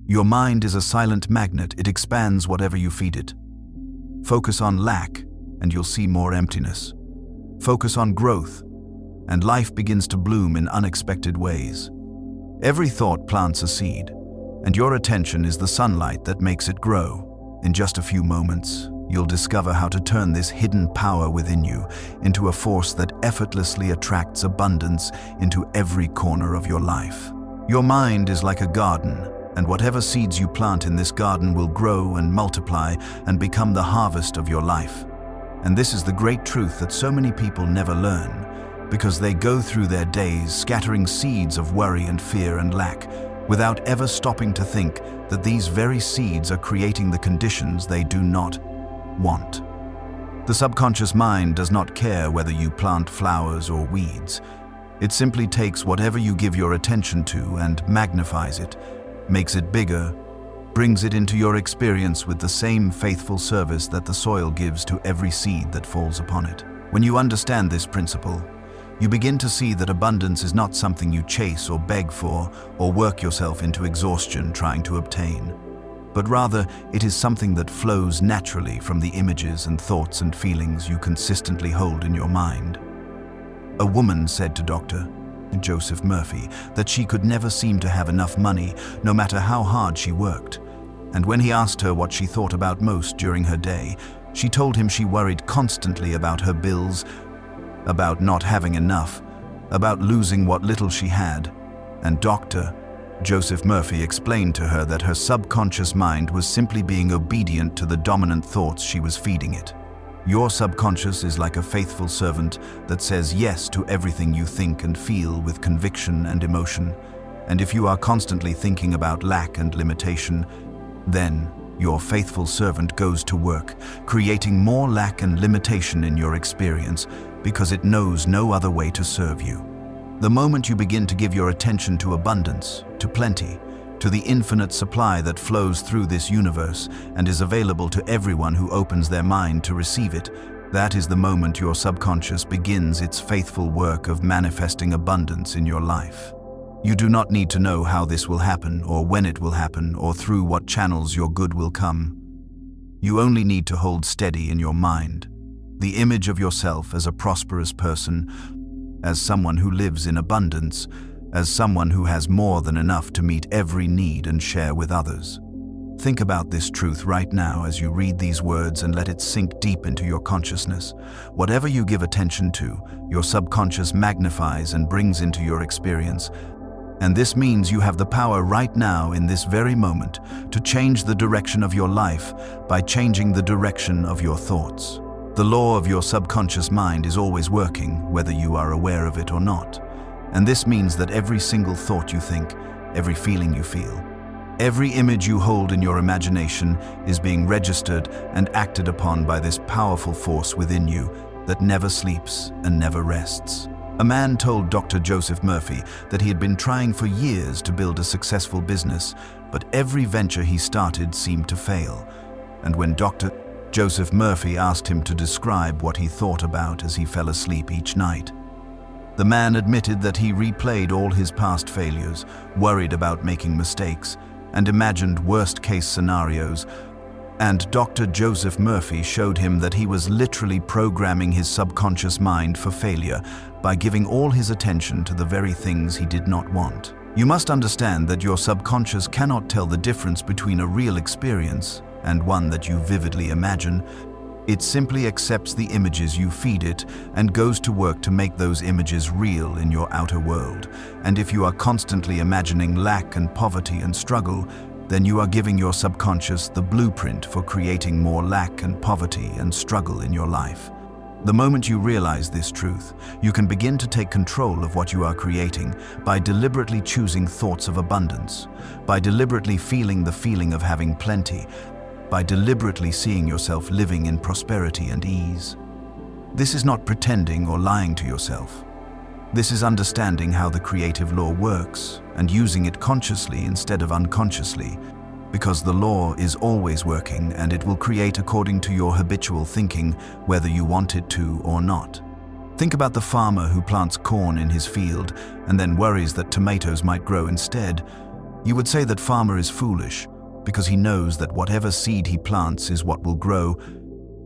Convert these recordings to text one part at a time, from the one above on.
Your mind is a silent magnet. It expands whatever you feed it. Focus on lack, and you'll see more emptiness. Focus on growth, and life begins to bloom in unexpected ways. Every thought plants a seed, and your attention is the sunlight that makes it grow. In just a few moments, you'll discover how to turn this hidden power within you into a force that effortlessly attracts abundance into every corner of your life. Your mind is like a garden, and whatever seeds you plant in this garden will grow and multiply and become the harvest of your life. And this is the great truth that so many people never learn, because they go through their days scattering seeds of worry and fear and lack, without ever stopping to think that these very seeds are creating the conditions they do not want. The subconscious mind does not care whether you plant flowers or weeds. It simply takes whatever you give your attention to and magnifies it, makes it bigger, brings it into your experience with the same faithful service that the soil gives to every seed that falls upon it. When you understand this principle, you begin to see that abundance is not something you chase or beg for or work yourself into exhaustion trying to obtain, but rather it is something that flows naturally from the images and thoughts and feelings you consistently hold in your mind. A woman said to Dr. Joseph Murphy that she could never seem to have enough money no matter how hard she worked, and when he asked her what she thought about most during her day, she told him she worried constantly about her bills, about not having enough, about losing what little she had, and Dr. Joseph Murphy explained to her that her subconscious mind was simply being obedient to the dominant thoughts she was feeding it. Your subconscious is like a faithful servant that says yes to everything you think and feel with conviction and emotion, and if you are constantly thinking about lack and limitation, then your faithful servant goes to work, creating more lack and limitation in your experience, because it knows no other way to serve you. The moment you begin to give your attention to abundance, to plenty, to the infinite supply that flows through this universe and is available to everyone who opens their mind to receive it, that is the moment your subconscious begins its faithful work of manifesting abundance in your life. You do not need to know how this will happen or when it will happen or through what channels your good will come. You only need to hold steady in your mind the image of yourself as a prosperous person, as someone who lives in abundance, as someone who has more than enough to meet every need and share with others. Think about this truth right now as you read these words and let it sink deep into your consciousness. Whatever you give attention to, your subconscious magnifies and brings into your experience. And this means you have the power right now in this very moment to change the direction of your life by changing the direction of your thoughts. The law of your subconscious mind is always working, whether you are aware of it or not. And this means that every single thought you think, every feeling you feel, every image you hold in your imagination is being registered and acted upon by this powerful force within you that never sleeps and never rests. A man told Dr. Joseph Murphy that he had been trying for years to build a successful business, but every venture he started seemed to fail. And when Dr. Joseph Murphy asked him to describe what he thought about as he fell asleep each night, the man admitted that he replayed all his past failures, worried about making mistakes, and imagined worst-case scenarios. And Dr. Joseph Murphy showed him that he was literally programming his subconscious mind for failure by giving all his attention to the very things he did not want. You must understand that your subconscious cannot tell the difference between a real experience and one that you vividly imagine. It simply accepts the images you feed it and goes to work to make those images real in your outer world. And if you are constantly imagining lack and poverty and struggle, then you are giving your subconscious the blueprint for creating more lack and poverty and struggle in your life. The moment you realize this truth, you can begin to take control of what you are creating by deliberately choosing thoughts of abundance, by deliberately feeling the feeling of having plenty, by deliberately seeing yourself living in prosperity and ease. This is not pretending or lying to yourself. This is understanding how the creative law works and using it consciously instead of unconsciously, because the law is always working and it will create according to your habitual thinking, whether you want it to or not. Think about the farmer who plants corn in his field and then worries that tomatoes might grow instead. You would say that farmer is foolish because he knows that whatever seed he plants is what will grow,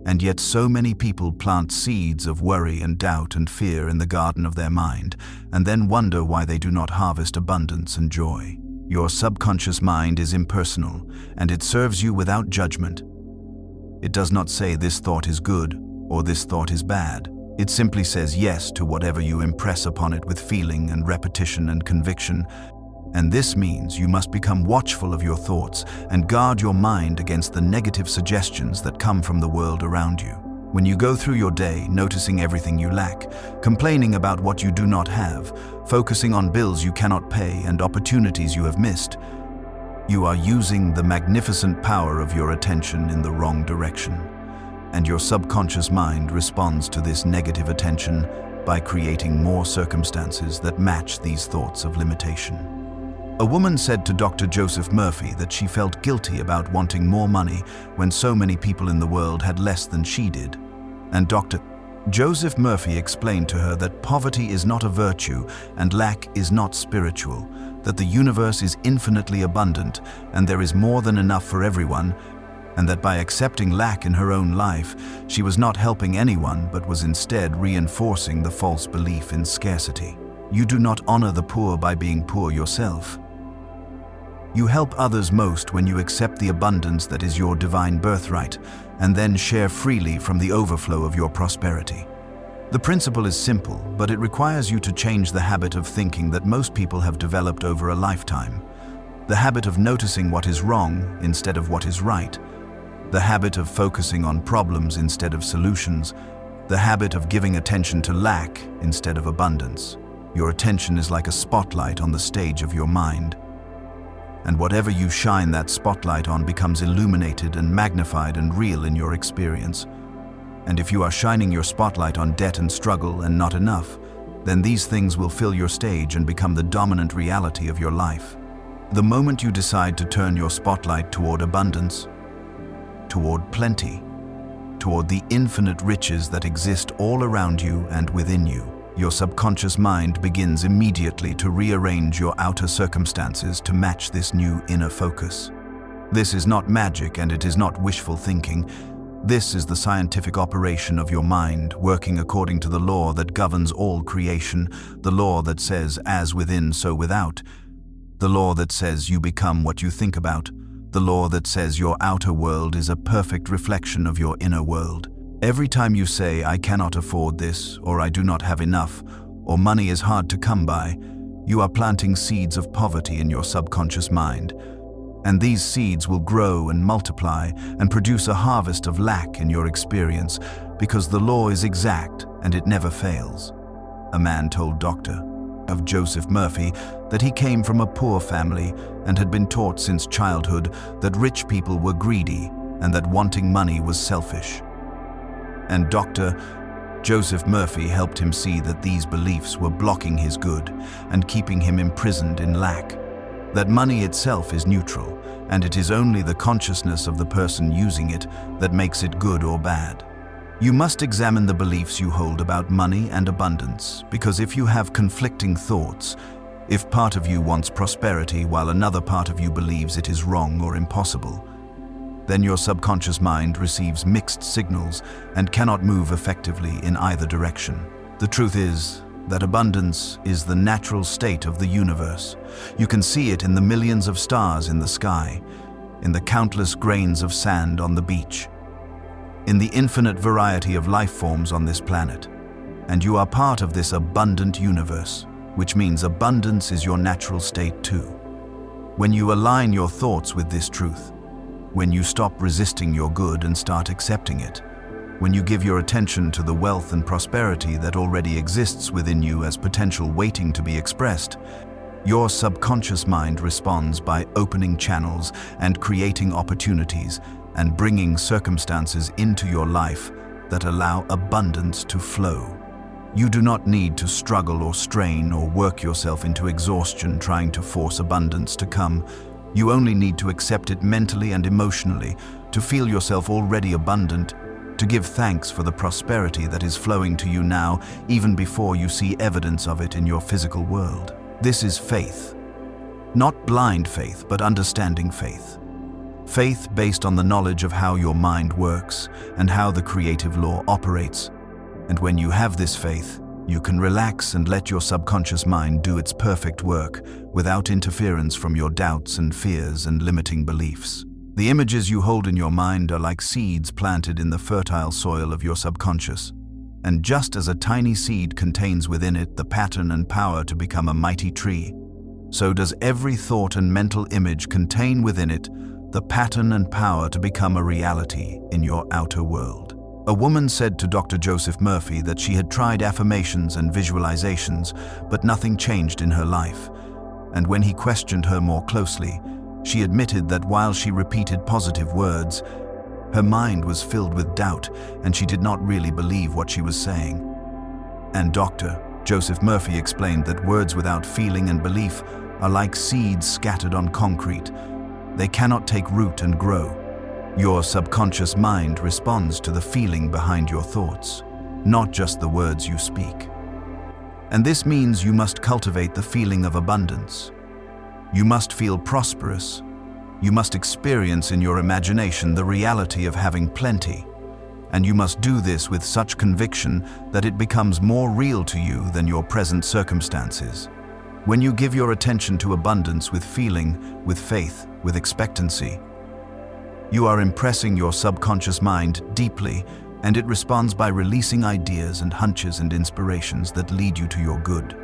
and yet so many people plant seeds of worry and doubt and fear in the garden of their mind, and then wonder why they do not harvest abundance and joy. Your subconscious mind is impersonal, and it serves you without judgment. It does not say this thought is good or this thought is bad. It simply says yes to whatever you impress upon it with feeling and repetition and conviction. And this means you must become watchful of your thoughts and guard your mind against the negative suggestions that come from the world around you. When you go through your day noticing everything you lack, complaining about what you do not have, focusing on bills you cannot pay and opportunities you have missed, you are using the magnificent power of your attention in the wrong direction. And your subconscious mind responds to this negative attention by creating more circumstances that match these thoughts of limitation. A woman said to Dr. Joseph Murphy that she felt guilty about wanting more money when so many people in the world had less than she did. And Dr. Joseph Murphy explained to her that poverty is not a virtue and lack is not spiritual, that the universe is infinitely abundant and there is more than enough for everyone, and that by accepting lack in her own life, she was not helping anyone but was instead reinforcing the false belief in scarcity. You do not honor the poor by being poor yourself. You help others most when you accept the abundance that is your divine birthright and then share freely from the overflow of your prosperity. The principle is simple, but it requires you to change the habit of thinking that most people have developed over a lifetime. The habit of noticing what is wrong instead of what is right. The habit of focusing on problems instead of solutions. The habit of giving attention to lack instead of abundance. Your attention is like a spotlight on the stage of your mind. And whatever you shine that spotlight on becomes illuminated and magnified and real in your experience. And if you are shining your spotlight on debt and struggle and not enough, then these things will fill your stage and become the dominant reality of your life. The moment you decide to turn your spotlight toward abundance, toward plenty, toward the infinite riches that exist all around you and within you, your subconscious mind begins immediately to rearrange your outer circumstances to match this new inner focus. This is not magic and it is not wishful thinking. This is the scientific operation of your mind, working according to the law that governs all creation, the law that says, as within, so without, the law that says you become what you think about, the law that says your outer world is a perfect reflection of your inner world. Every time you say, I cannot afford this, or I do not have enough, or money is hard to come by, you are planting seeds of poverty in your subconscious mind. And these seeds will grow and multiply and produce a harvest of lack in your experience, because the law is exact and it never fails. A man told Dr. Joseph Murphy that he came from a poor family and had been taught since childhood that rich people were greedy and that wanting money was selfish. And Dr. Joseph Murphy helped him see that these beliefs were blocking his good and keeping him imprisoned in lack, that money itself is neutral, and it is only the consciousness of the person using it that makes it good or bad. You must examine the beliefs you hold about money and abundance, because if you have conflicting thoughts, if part of you wants prosperity while another part of you believes it is wrong or impossible, then your subconscious mind receives mixed signals and cannot move effectively in either direction. The truth is that abundance is the natural state of the universe. You can see it in the millions of stars in the sky, in the countless grains of sand on the beach, in the infinite variety of life forms on this planet. And you are part of this abundant universe, which means abundance is your natural state too. When you align your thoughts with this truth, when you stop resisting your good and start accepting it, when you give your attention to the wealth and prosperity that already exists within you as potential waiting to be expressed, your subconscious mind responds by opening channels and creating opportunities and bringing circumstances into your life that allow abundance to flow. You do not need to struggle or strain or work yourself into exhaustion trying to force abundance to come. You only need to accept it mentally and emotionally, to feel yourself already abundant, to give thanks for the prosperity that is flowing to you now, even before you see evidence of it in your physical world. This is faith. Not blind faith, but understanding faith. Faith based on the knowledge of how your mind works and how the creative law operates. And when you have this faith, you can relax and let your subconscious mind do its perfect work without interference from your doubts and fears and limiting beliefs. The images you hold in your mind are like seeds planted in the fertile soil of your subconscious. And just as a tiny seed contains within it the pattern and power to become a mighty tree, so does every thought and mental image contain within it the pattern and power to become a reality in your outer world. A woman said to Dr. Joseph Murphy that she had tried affirmations and visualizations, but nothing changed in her life. And when he questioned her more closely, she admitted that while she repeated positive words, her mind was filled with doubt and she did not really believe what she was saying. And Dr. Joseph Murphy explained that words without feeling and belief are like seeds scattered on concrete. They cannot take root and grow. Your subconscious mind responds to the feeling behind your thoughts, not just the words you speak. And this means you must cultivate the feeling of abundance. You must feel prosperous. You must experience in your imagination the reality of having plenty. And you must do this with such conviction that it becomes more real to you than your present circumstances. When you give your attention to abundance with feeling, with faith, with expectancy, you are impressing your subconscious mind deeply, and it responds by releasing ideas and hunches and inspirations that lead you to your good.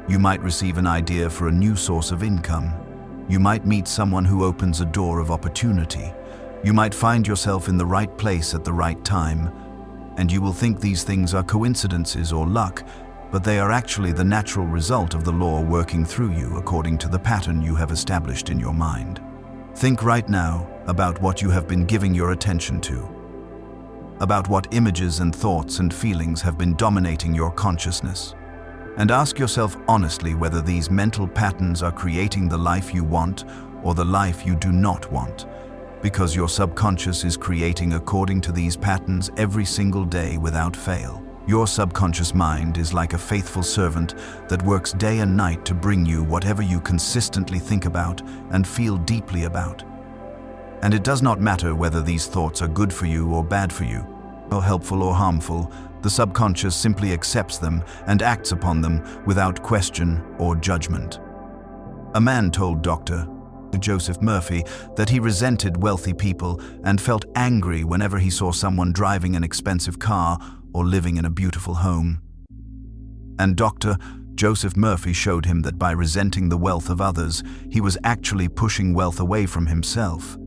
You might receive an idea for a new source of income. You might meet someone who opens a door of opportunity. You might find yourself in the right place at the right time, and you will think these things are coincidences or luck, but they are actually the natural result of the law working through you according to the pattern you have established in your mind. Think right now about what you have been giving your attention to, about what images and thoughts and feelings have been dominating your consciousness, and ask yourself honestly whether these mental patterns are creating the life you want or the life you do not want, because your subconscious is creating according to these patterns every single day without fail. Your subconscious mind is like a faithful servant that works day and night to bring you whatever you consistently think about and feel deeply about. And it does not matter whether these thoughts are good for you or bad for you, or helpful or harmful, the subconscious simply accepts them and acts upon them without question or judgment. A man told Dr. Joseph Murphy that he resented wealthy people and felt angry whenever he saw someone driving an expensive car or living in a beautiful home. And Dr. Joseph Murphy showed him that by resenting the wealth of others, he was actually pushing wealth away from himself.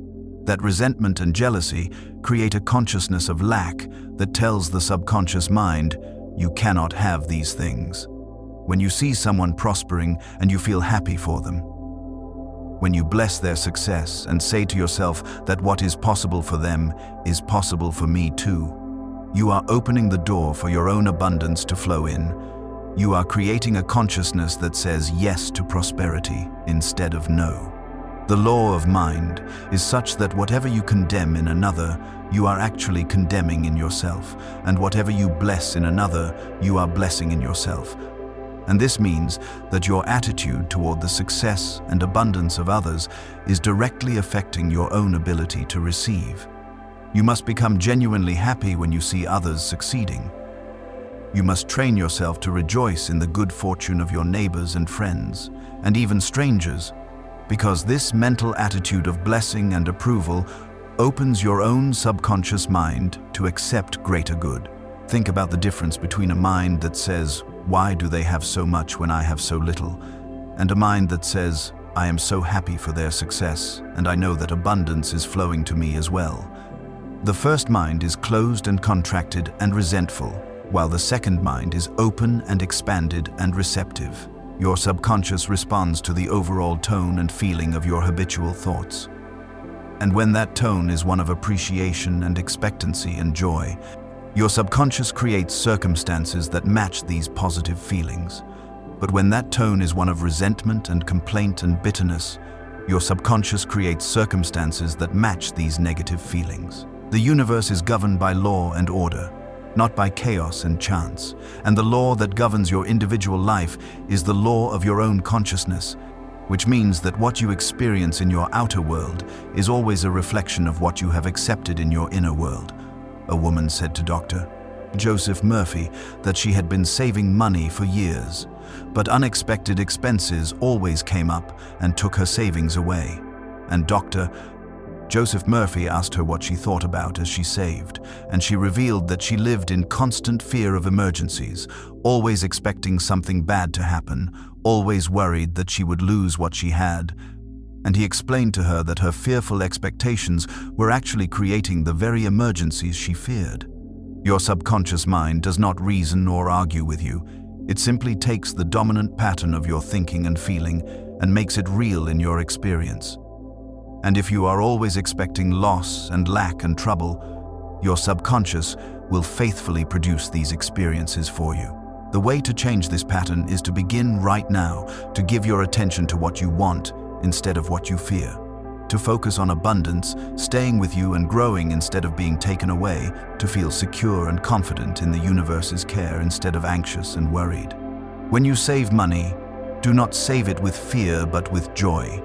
That resentment and jealousy create a consciousness of lack that tells the subconscious mind, you cannot have these things. When you see someone prospering and you feel happy for them, when you bless their success and say to yourself that what is possible for them is possible for me too, you are opening the door for your own abundance to flow in. You are creating a consciousness that says yes to prosperity instead of no. The law of mind is such that whatever you condemn in another, you are actually condemning in yourself, and whatever you bless in another, you are blessing in yourself. And this means that your attitude toward the success and abundance of others is directly affecting your own ability to receive. You must become genuinely happy when you see others succeeding. You must train yourself to rejoice in the good fortune of your neighbors and friends, and even strangers, because this mental attitude of blessing and approval opens your own subconscious mind to accept greater good. Think about the difference between a mind that says, "Why do they have so much when I have so little?" and a mind that says, "I am so happy for their success, and I know that abundance is flowing to me as well." The first mind is closed and contracted and resentful, while the second mind is open and expanded and receptive. Your subconscious responds to the overall tone and feeling of your habitual thoughts. And when that tone is one of appreciation and expectancy and joy, your subconscious creates circumstances that match these positive feelings. But when that tone is one of resentment and complaint and bitterness, your subconscious creates circumstances that match these negative feelings. The universe is governed by law and order, not by chaos and chance. And the law that governs your individual life is the law of your own consciousness. which means that what you experience in your outer world is always a reflection of what you have accepted in your inner world, a woman said to Dr. Joseph Murphy that she had been saving money for years, but unexpected expenses always came up and took her savings away. And Dr. Joseph Murphy asked her what she thought about as she saved, and she revealed that she lived in constant fear of emergencies, always expecting something bad to happen, always worried that she would lose what she had. And he explained to her that her fearful expectations were actually creating the very emergencies she feared. Your subconscious mind does not reason or argue with you. It simply takes the dominant pattern of your thinking and feeling and makes it real in your experience. And if you are always expecting loss and lack and trouble, your subconscious will faithfully produce these experiences for you. The way to change this pattern is to begin right now to give your attention to what you want instead of what you fear. To focus on abundance, staying with you and growing instead of being taken away, to feel secure and confident in the universe's care instead of anxious and worried. When you save money, do not save it with fear but with joy.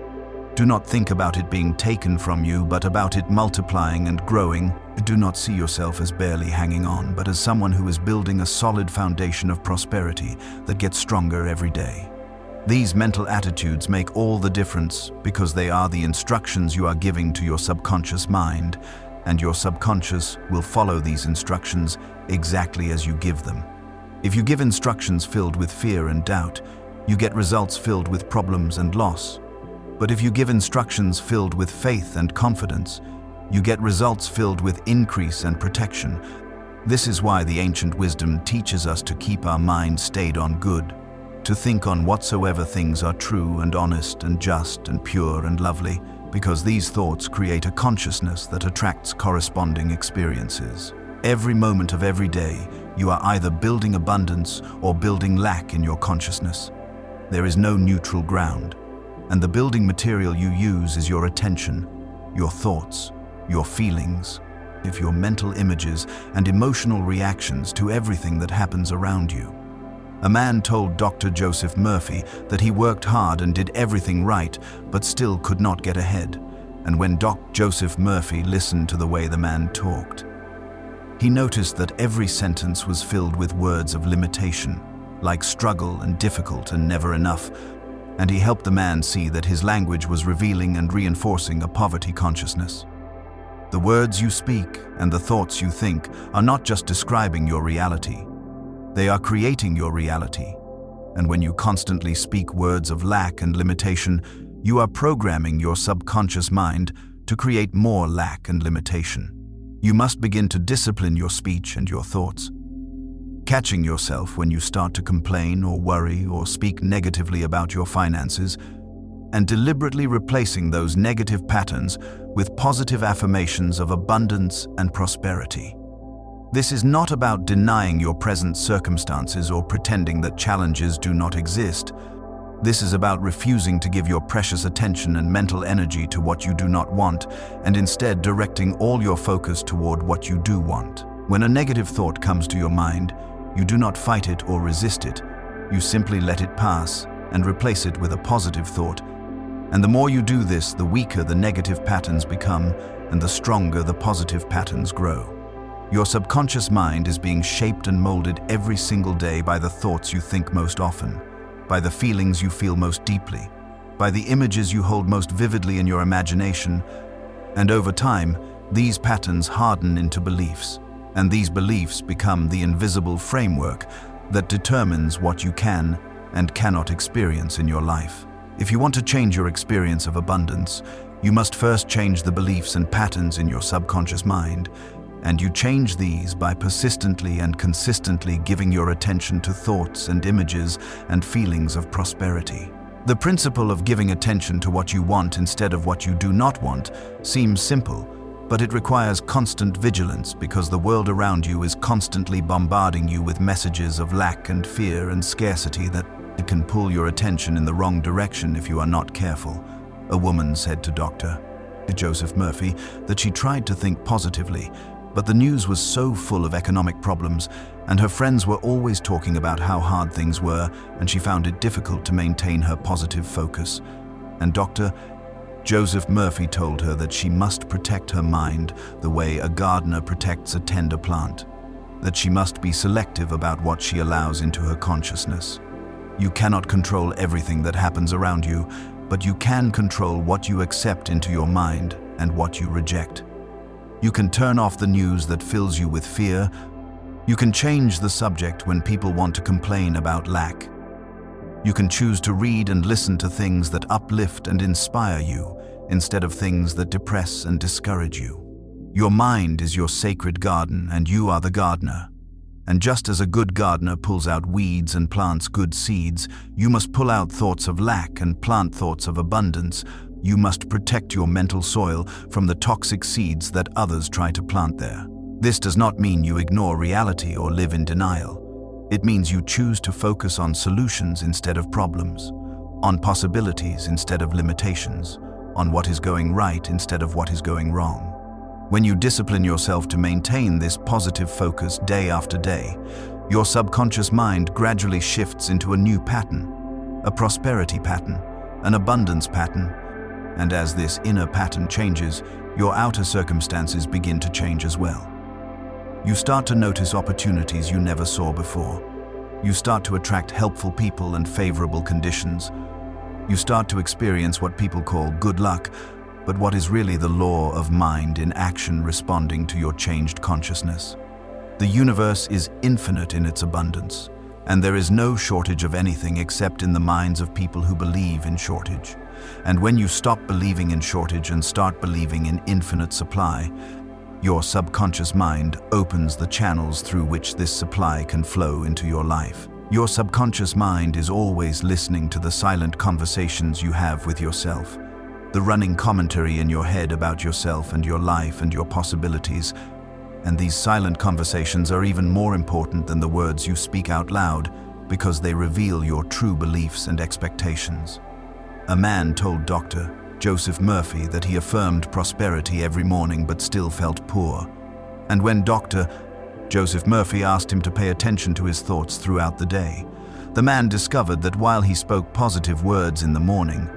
Do not think about it being taken from you, but about it multiplying and growing. Do not see yourself as barely hanging on, but as someone who is building a solid foundation of prosperity that gets stronger every day. These mental attitudes make all the difference because they are the instructions you are giving to your subconscious mind, and your subconscious will follow these instructions exactly as you give them. If you give instructions filled with fear and doubt, you get results filled with problems and loss. But if you give instructions filled with faith and confidence, you get results filled with increase and protection. This is why the ancient wisdom teaches us to keep our mind stayed on good, to think on whatsoever things are true and honest and just and pure and lovely, because these thoughts create a consciousness that attracts corresponding experiences. Every moment of every day, you are either building abundance or building lack in your consciousness. There is no neutral ground. And the building material you use is your attention, your thoughts, your feelings, your mental images and emotional reactions to everything that happens around you. A man told Dr. Joseph Murphy that he worked hard and did everything right, but still could not get ahead. And when Dr. Joseph Murphy listened to the way the man talked, he noticed that every sentence was filled with words of limitation, like struggle and difficult and never enough. And he helped the man see that his language was revealing and reinforcing a poverty consciousness. The words you speak and the thoughts you think are not just describing your reality. They are creating your reality. And when you constantly speak words of lack and limitation, you are programming your subconscious mind to create more lack and limitation. You must begin to discipline your speech and your thoughts. Catching yourself when you start to complain or worry or speak negatively about your finances, and deliberately replacing those negative patterns with positive affirmations of abundance and prosperity. This is not about denying your present circumstances or pretending that challenges do not exist. This is about refusing to give your precious attention and mental energy to what you do not want, and instead directing all your focus toward what you do want. When a negative thought comes to your mind, you do not fight it or resist it. You simply let it pass and replace it with a positive thought. And the more you do this, the weaker the negative patterns become and the stronger the positive patterns grow. Your subconscious mind is being shaped and molded every single day by the thoughts you think most often, by the feelings you feel most deeply, by the images you hold most vividly in your imagination. And over time, these patterns harden into beliefs. And these beliefs become the invisible framework that determines what you can and cannot experience in your life. If you want to change your experience of abundance, you must first change the beliefs and patterns in your subconscious mind, and you change these by persistently and consistently giving your attention to thoughts and images and feelings of prosperity. The principle of giving attention to what you want instead of what you do not want seems simple, but it requires constant vigilance because the world around you is constantly bombarding you with messages of lack and fear and scarcity that can pull your attention in the wrong direction if you are not careful. A woman said to Dr. Joseph Murphy that she tried to think positively, but the news was so full of economic problems, and her friends were always talking about how hard things were, and she found it difficult to maintain her positive focus. And Dr. Joseph Murphy told her that she must protect her mind the way a gardener protects a tender plant, that she must be selective about what she allows into her consciousness. You cannot control everything that happens around you, but you can control what you accept into your mind and what you reject. You can turn off the news that fills you with fear. You can change the subject when people want to complain about lack. You can choose to read and listen to things that uplift and inspire you, instead of things that depress and discourage you. Your mind is your sacred garden, and you are the gardener. And just as a good gardener pulls out weeds and plants good seeds, you must pull out thoughts of lack and plant thoughts of abundance. You must protect your mental soil from the toxic seeds that others try to plant there. This does not mean you ignore reality or live in denial. It means you choose to focus on solutions instead of problems, on possibilities instead of limitations, on what is going right instead of what is going wrong. When you discipline yourself to maintain this positive focus day after day, your subconscious mind gradually shifts into a new pattern, a prosperity pattern, an abundance pattern, and as this inner pattern changes, your outer circumstances begin to change as well. You start to notice opportunities you never saw before. You start to attract helpful people and favorable conditions. You start to experience what people call good luck, but what is really the law of mind in action responding to your changed consciousness. The universe is infinite in its abundance, and there is no shortage of anything except in the minds of people who believe in shortage. And when you stop believing in shortage and start believing in infinite supply, your subconscious mind opens the channels through which this supply can flow into your life. Your subconscious mind is always listening to the silent conversations you have with yourself, the running commentary in your head about yourself and your life and your possibilities. And these silent conversations are even more important than the words you speak out loud, because they reveal your true beliefs and expectations. A man told Dr. Joseph Murphy that he affirmed prosperity every morning but still felt poor. And when Dr. Joseph Murphy asked him to pay attention to his thoughts throughout the day, the man discovered that while he spoke positive words in the morning,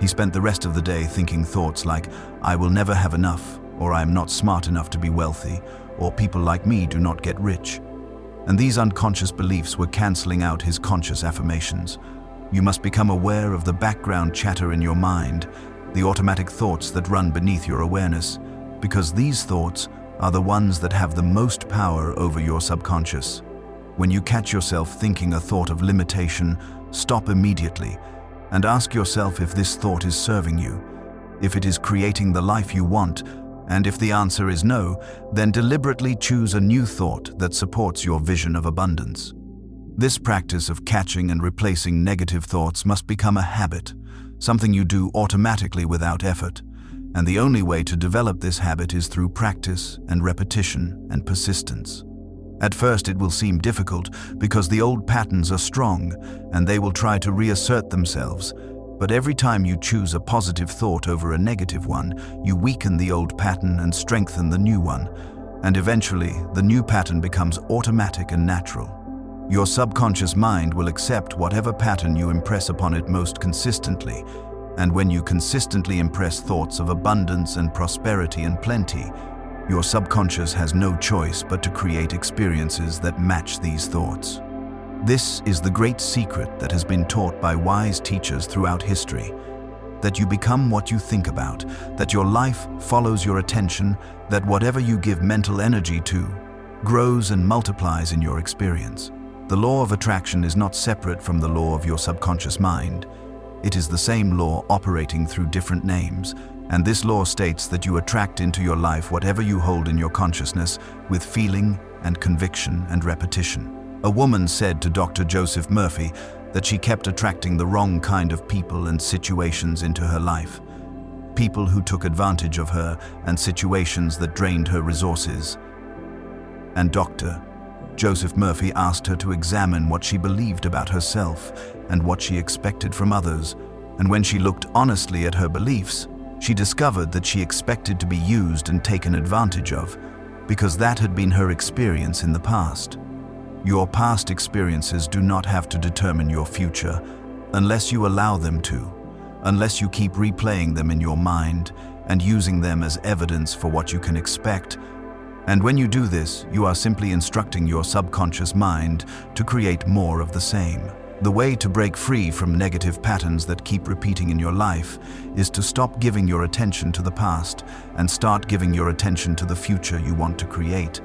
he spent the rest of the day thinking thoughts like, "I will never have enough," or "I am not smart enough to be wealthy," or "people like me do not get rich." And these unconscious beliefs were canceling out his conscious affirmations. You must become aware of the background chatter in your mind, the automatic thoughts that run beneath your awareness, because these thoughts are the ones that have the most power over your subconscious. When you catch yourself thinking a thought of limitation, stop immediately and ask yourself if this thought is serving you, if it is creating the life you want, and if the answer is no, then deliberately choose a new thought that supports your vision of abundance. This practice of catching and replacing negative thoughts must become a habit, something you do automatically without effort. And the only way to develop this habit is through practice and repetition and persistence. At first it will seem difficult because the old patterns are strong and they will try to reassert themselves. But every time you choose a positive thought over a negative one, you weaken the old pattern and strengthen the new one. And eventually, the new pattern becomes automatic and natural. Your subconscious mind will accept whatever pattern you impress upon it most consistently. And when you consistently impress thoughts of abundance and prosperity and plenty, your subconscious has no choice but to create experiences that match these thoughts. This is the great secret that has been taught by wise teachers throughout history, that you become what you think about, that your life follows your attention, that whatever you give mental energy to grows and multiplies in your experience. The law of attraction is not separate from the law of your subconscious mind. It is the same law operating through different names, and this law states that you attract into your life whatever you hold in your consciousness with feeling and conviction and repetition. A woman said to Dr. Joseph Murphy that she kept attracting the wrong kind of people and situations into her life. People who took advantage of her and situations that drained her resources. And Dr. Joseph Murphy asked her to examine what she believed about herself and what she expected from others. And when she looked honestly at her beliefs, she discovered that she expected to be used and taken advantage of, because that had been her experience in the past. Your past experiences do not have to determine your future unless you allow them to. unless you keep replaying them in your mind and using them as evidence for what you can expect. And when you do this, you are simply instructing your subconscious mind to create more of the same. The way to break free from negative patterns that keep repeating in your life is to stop giving your attention to the past and start giving your attention to the future you want to create.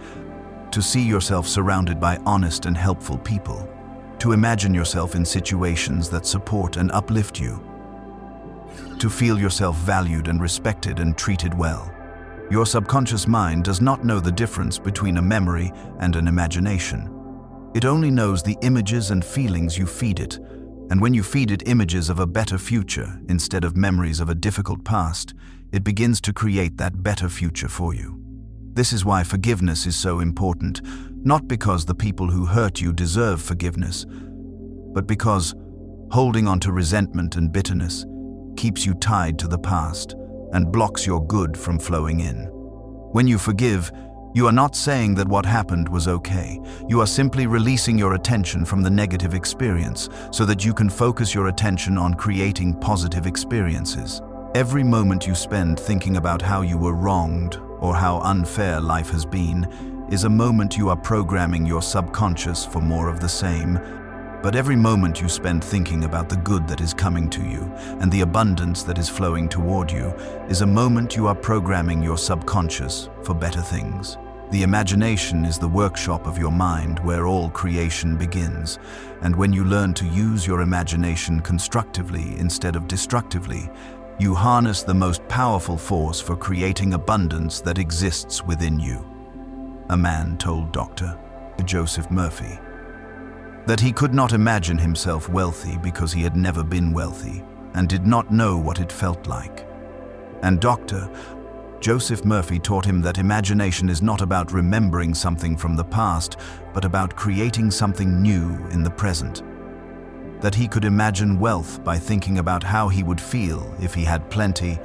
To see yourself surrounded by honest and helpful people. To imagine yourself in situations that support and uplift you. To feel yourself valued and respected and treated well. Your subconscious mind does not know the difference between a memory and an imagination. It only knows the images and feelings you feed it, and when you feed it images of a better future instead of memories of a difficult past, it begins to create that better future for you. This is why forgiveness is so important, not because the people who hurt you deserve forgiveness, but because holding on to resentment and bitterness keeps you tied to the past and blocks your good from flowing in. When you forgive, you are not saying that what happened was okay. You are simply releasing your attention from the negative experience so that you can focus your attention on creating positive experiences. Every moment you spend thinking about how you were wronged or how unfair life has been is a moment you are programming your subconscious for more of the same. But every moment you spend thinking about the good that is coming to you and the abundance that is flowing toward you is a moment you are programming your subconscious for better things. The imagination is the workshop of your mind where all creation begins, and when you learn to use your imagination constructively instead of destructively, you harness the most powerful force for creating abundance that exists within you. A man told Dr. Joseph Murphy that he could not imagine himself wealthy because he had never been wealthy and did not know what it felt like. And Dr. Joseph Murphy taught him that imagination is not about remembering something from the past, but about creating something new in the present. That he could imagine wealth by thinking about how he would feel if he had plenty,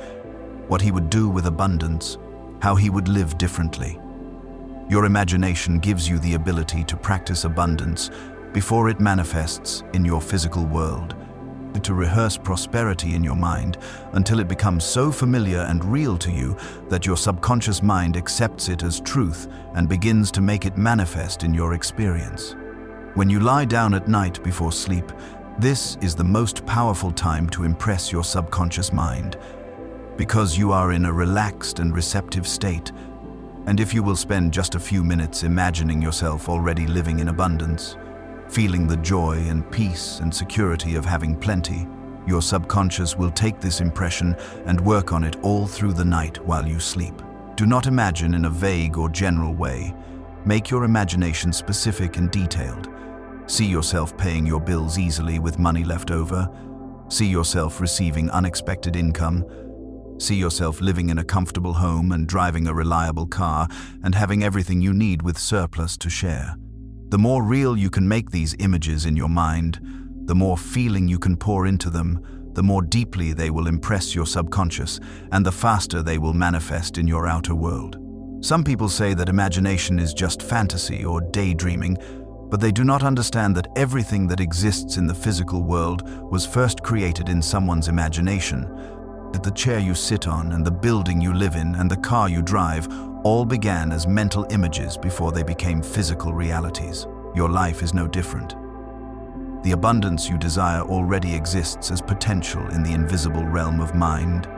what he would do with abundance, how he would live differently. Your imagination gives you the ability to practice abundance before it manifests in your physical world, to rehearse prosperity in your mind until it becomes so familiar and real to you that your subconscious mind accepts it as truth and begins to make it manifest in your experience. When you lie down at night before sleep, this is the most powerful time to impress your subconscious mind, because you are in a relaxed and receptive state. And if you will spend just a few minutes imagining yourself already living in abundance, feeling the joy and peace and security of having plenty, your subconscious will take this impression and work on it all through the night while you sleep. Do not imagine in a vague or general way. Make your imagination specific and detailed. See yourself paying your bills easily with money left over. See yourself receiving unexpected income. See yourself living in a comfortable home and driving a reliable car and having everything you need with surplus to share. The more real you can make these images in your mind, the more feeling you can pour into them, the more deeply they will impress your subconscious, and the faster they will manifest in your outer world. Some people say that imagination is just fantasy or daydreaming, but they do not understand that everything that exists in the physical world was first created in someone's imagination. That the chair you sit on and the building you live in and the car you drive all began as mental images before they became physical realities. Your life is no different. The abundance you desire already exists as potential in the invisible realm of mind.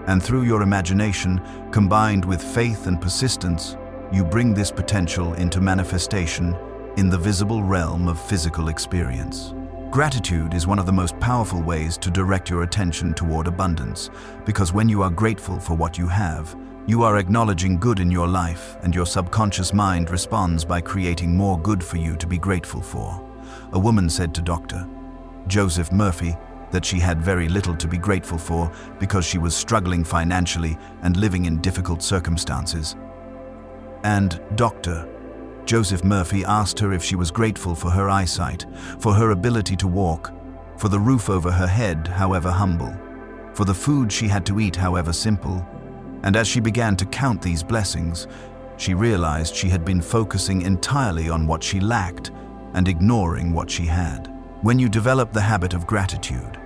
And through your imagination, combined with faith and persistence, you bring this potential into manifestation in the visible realm of physical experience. Gratitude is one of the most powerful ways to direct your attention toward abundance, because when you are grateful for what you have, you are acknowledging good in your life, and your subconscious mind responds by creating more good for you to be grateful for. A woman said to Dr. Joseph Murphy that she had very little to be grateful for because she was struggling financially and living in difficult circumstances. And Dr. Joseph Murphy asked her if she was grateful for her eyesight, for her ability to walk, for the roof over her head, however humble, for the food she had to eat, however simple. And as she began to count these blessings, she realized she had been focusing entirely on what she lacked and ignoring what she had. When you develop the habit of gratitude,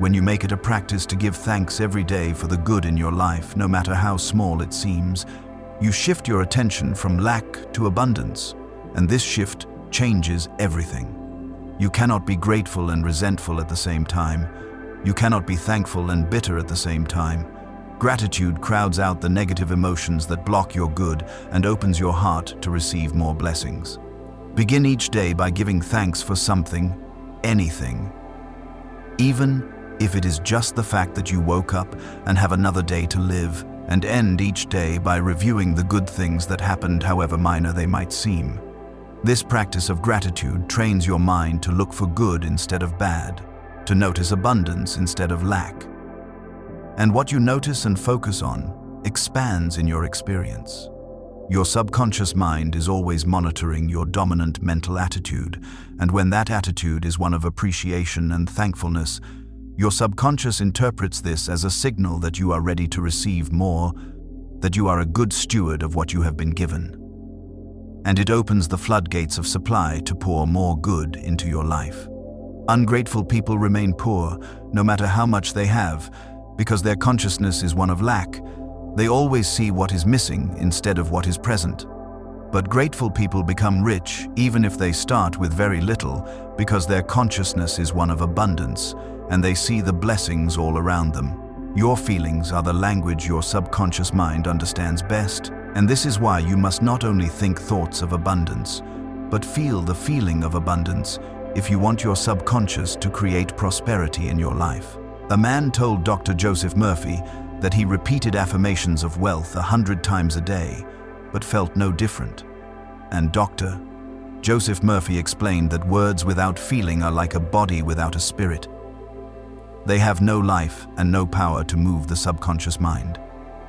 When you make it a practice to give thanks every day for the good in your life, no matter how small it seems, you shift your attention from lack to abundance, and this shift changes everything. You cannot be grateful and resentful at the same time. You cannot be thankful and bitter at the same time. Gratitude crowds out the negative emotions that block your good and opens your heart to receive more blessings. Begin each day by giving thanks for something, anything. Even if it is just the fact that you woke up and have another day to live, and end each day by reviewing the good things that happened, however minor they might seem. This practice of gratitude trains your mind to look for good instead of bad, to notice abundance instead of lack. And what you notice and focus on expands in your experience. Your subconscious mind is always monitoring your dominant mental attitude, and when that attitude is one of appreciation and thankfulness, your subconscious interprets this as a signal that you are ready to receive more, that you are a good steward of what you have been given. And it opens the floodgates of supply to pour more good into your life. Ungrateful people remain poor, no matter how much they have, because their consciousness is one of lack. They always see what is missing instead of what is present. But grateful people become rich even if they start with very little, because their consciousness is one of abundance, and they see the blessings all around them. Your feelings are the language your subconscious mind understands best, and this is why you must not only think thoughts of abundance, but feel the feeling of abundance if you want your subconscious to create prosperity in your life. A man told Dr. Joseph Murphy that he repeated affirmations of wealth 100 times a day, but felt no different. And Dr. Joseph Murphy explained that words without feeling are like a body without a spirit. They have no life and no power to move the subconscious mind.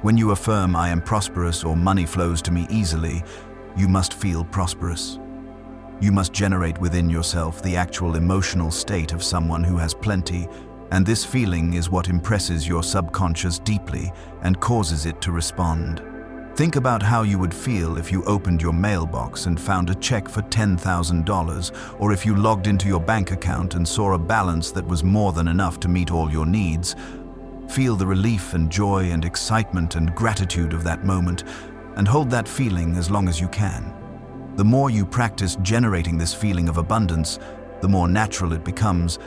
When you affirm, "I am prosperous," or "money flows to me easily," you must feel prosperous. You must generate within yourself the actual emotional state of someone who has plenty, and this feeling is what impresses your subconscious deeply and causes it to respond. Think about how you would feel if you opened your mailbox and found a check for $10,000, or if you logged into your bank account and saw a balance that was more than enough to meet all your needs. Feel the relief and joy and excitement and gratitude of that moment, and hold that feeling as long as you can. The more you practice generating this feeling of abundance, the more natural it becomes,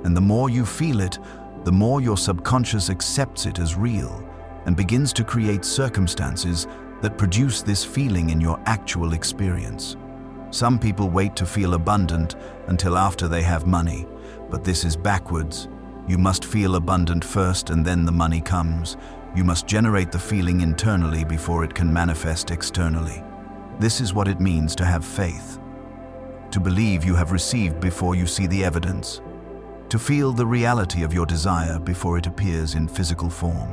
and the more you feel it, the more your subconscious accepts it as real and begins to create circumstances that produce this feeling in your actual experience. Some people wait to feel abundant until after they have money, but this is backwards. You must feel abundant first and then the money comes. You must generate the feeling internally before it can manifest externally. This is what it means to have faith. To believe you have received before you see the evidence. To feel the reality of your desire before it appears in physical form.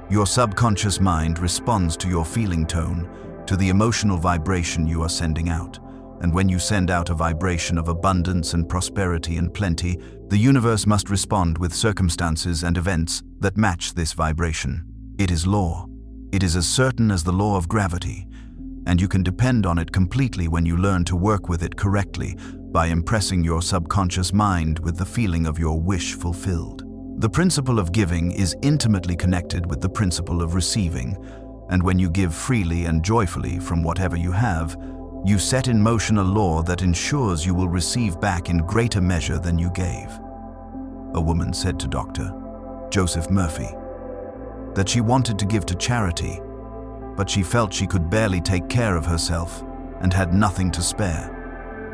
Your subconscious mind responds to your feeling tone, to the emotional vibration you are sending out. And when you send out a vibration of abundance and prosperity and plenty, the universe must respond with circumstances and events that match this vibration. It is law. It is as certain as the law of gravity, and you can depend on it completely when you learn to work with it correctly by impressing your subconscious mind with the feeling of your wish fulfilled. The principle of giving is intimately connected with the principle of receiving, and when you give freely and joyfully from whatever you have, you set in motion a law that ensures you will receive back in greater measure than you gave. A woman said to Dr. Joseph Murphy that she wanted to give to charity, but she felt she could barely take care of herself and had nothing to spare.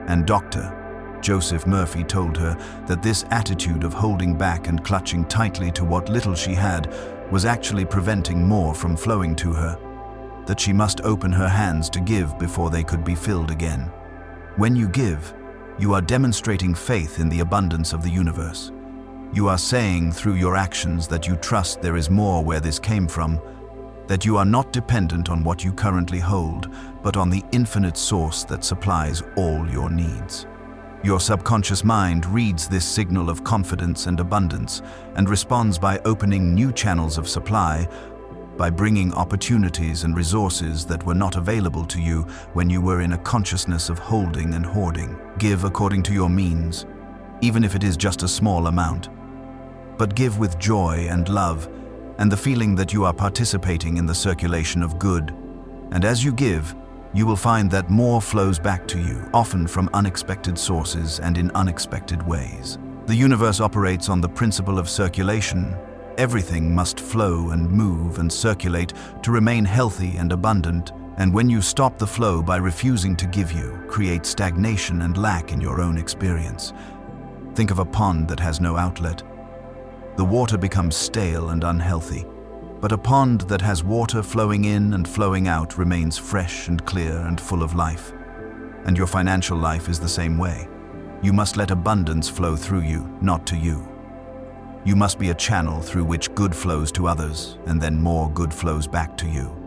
And Dr. Joseph Murphy told her that this attitude of holding back and clutching tightly to what little she had was actually preventing more from flowing to her, that she must open her hands to give before they could be filled again. When you give, you are demonstrating faith in the abundance of the universe. You are saying through your actions that you trust there is more where this came from, that you are not dependent on what you currently hold, but on the infinite source that supplies all your needs. Your subconscious mind reads this signal of confidence and abundance and responds by opening new channels of supply, by bringing opportunities and resources that were not available to you when you were in a consciousness of holding and hoarding. Give according to your means, even if it is just a small amount. but give with joy and love, and the feeling that you are participating in the circulation of good. And as you give, you will find that more flows back to you, often from unexpected sources and in unexpected ways. The universe operates on the principle of circulation. Everything must flow and move and circulate to remain healthy and abundant, and when you stop the flow by refusing to give, you create stagnation and lack in your own experience. Think of a pond that has no outlet. The water becomes stale and unhealthy, but a pond that has water flowing in and flowing out remains fresh and clear and full of life. And your financial life is the same way. You must let abundance flow through you, not to you. You must be a channel through which good flows to others, and then more good flows back to you.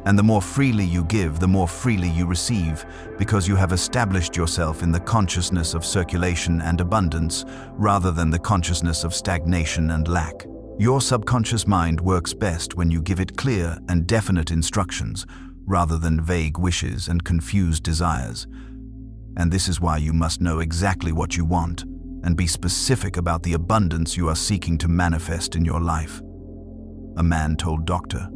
And the more freely you give, the more freely you receive, because you have established yourself in the consciousness of circulation and abundance, rather than the consciousness of stagnation and lack. Your subconscious mind works best when you give it clear and definite instructions, rather than vague wishes and confused desires. And this is why you must know exactly what you want, and be specific about the abundance you are seeking to manifest in your life. A man told Dr.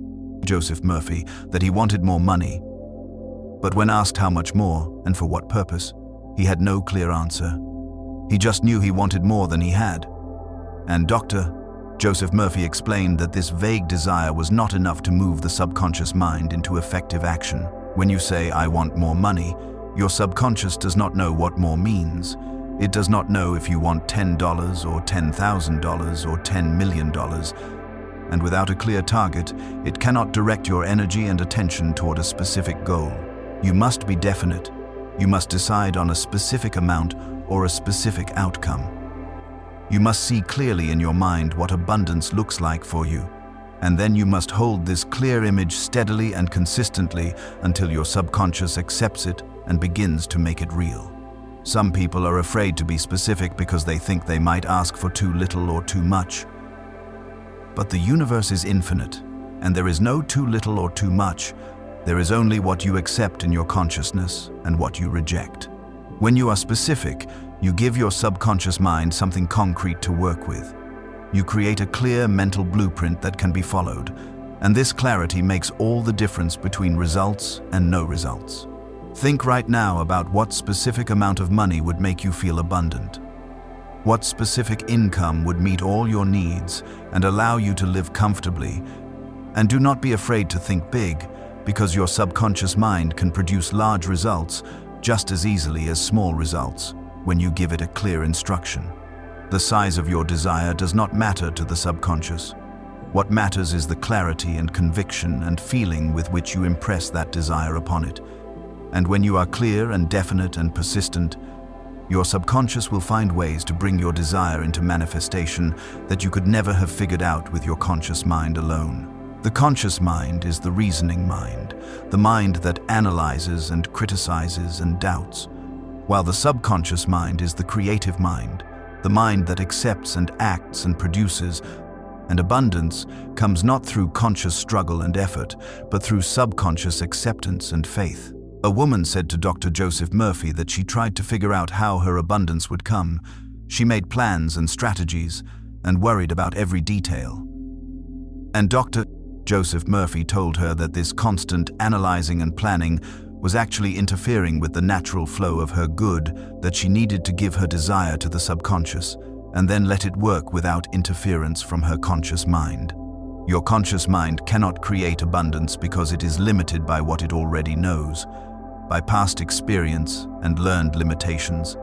Joseph Murphy that he wanted more money, but when asked how much more and for what purpose, he had no clear answer. He just knew he wanted more than he had. And Dr. Joseph Murphy explained that this vague desire was not enough to move the subconscious mind into effective action. When you say, "I want more money," your subconscious does not know what more means. It does not know if you want $10 or $10,000 or $10 million. And without a clear target, it cannot direct your energy and attention toward a specific goal. You must be definite. You must decide on a specific amount or a specific outcome. You must see clearly in your mind what abundance looks like for you, and then you must hold this clear image steadily and consistently until your subconscious accepts it and begins to make it real. Some people are afraid to be specific because they think they might ask for too little or too much. But the universe is infinite, and there is no too little or too much. There is only what you accept in your consciousness and what you reject. When you are specific, you give your subconscious mind something concrete to work with. You create a clear mental blueprint that can be followed, and this clarity makes all the difference between results and no results. Think right now about what specific amount of money would make you feel abundant. What specific income would meet all your needs and allow you to live comfortably? And do not be afraid to think big, because your subconscious mind can produce large results just as easily as small results when you give it a clear instruction. The size of your desire does not matter to the subconscious. What matters is the clarity and conviction and feeling with which you impress that desire upon it. And when you are clear and definite and persistent, your subconscious will find ways to bring your desire into manifestation that you could never have figured out with your conscious mind alone. The conscious mind is the reasoning mind, the mind that analyzes and criticizes and doubts, while the subconscious mind is the creative mind, the mind that accepts and acts and produces. And abundance comes not through conscious struggle and effort, but through subconscious acceptance and faith. A woman said to Dr. Joseph Murphy that she tried to figure out how her abundance would come. She made plans and strategies and worried about every detail. And Dr. Joseph Murphy told her that this constant analyzing and planning was actually interfering with the natural flow of her good, that she needed to give her desire to the subconscious and then let it work without interference from her conscious mind. Your conscious mind cannot create abundance because it is limited by what it already knows, by past experience and learned limitations.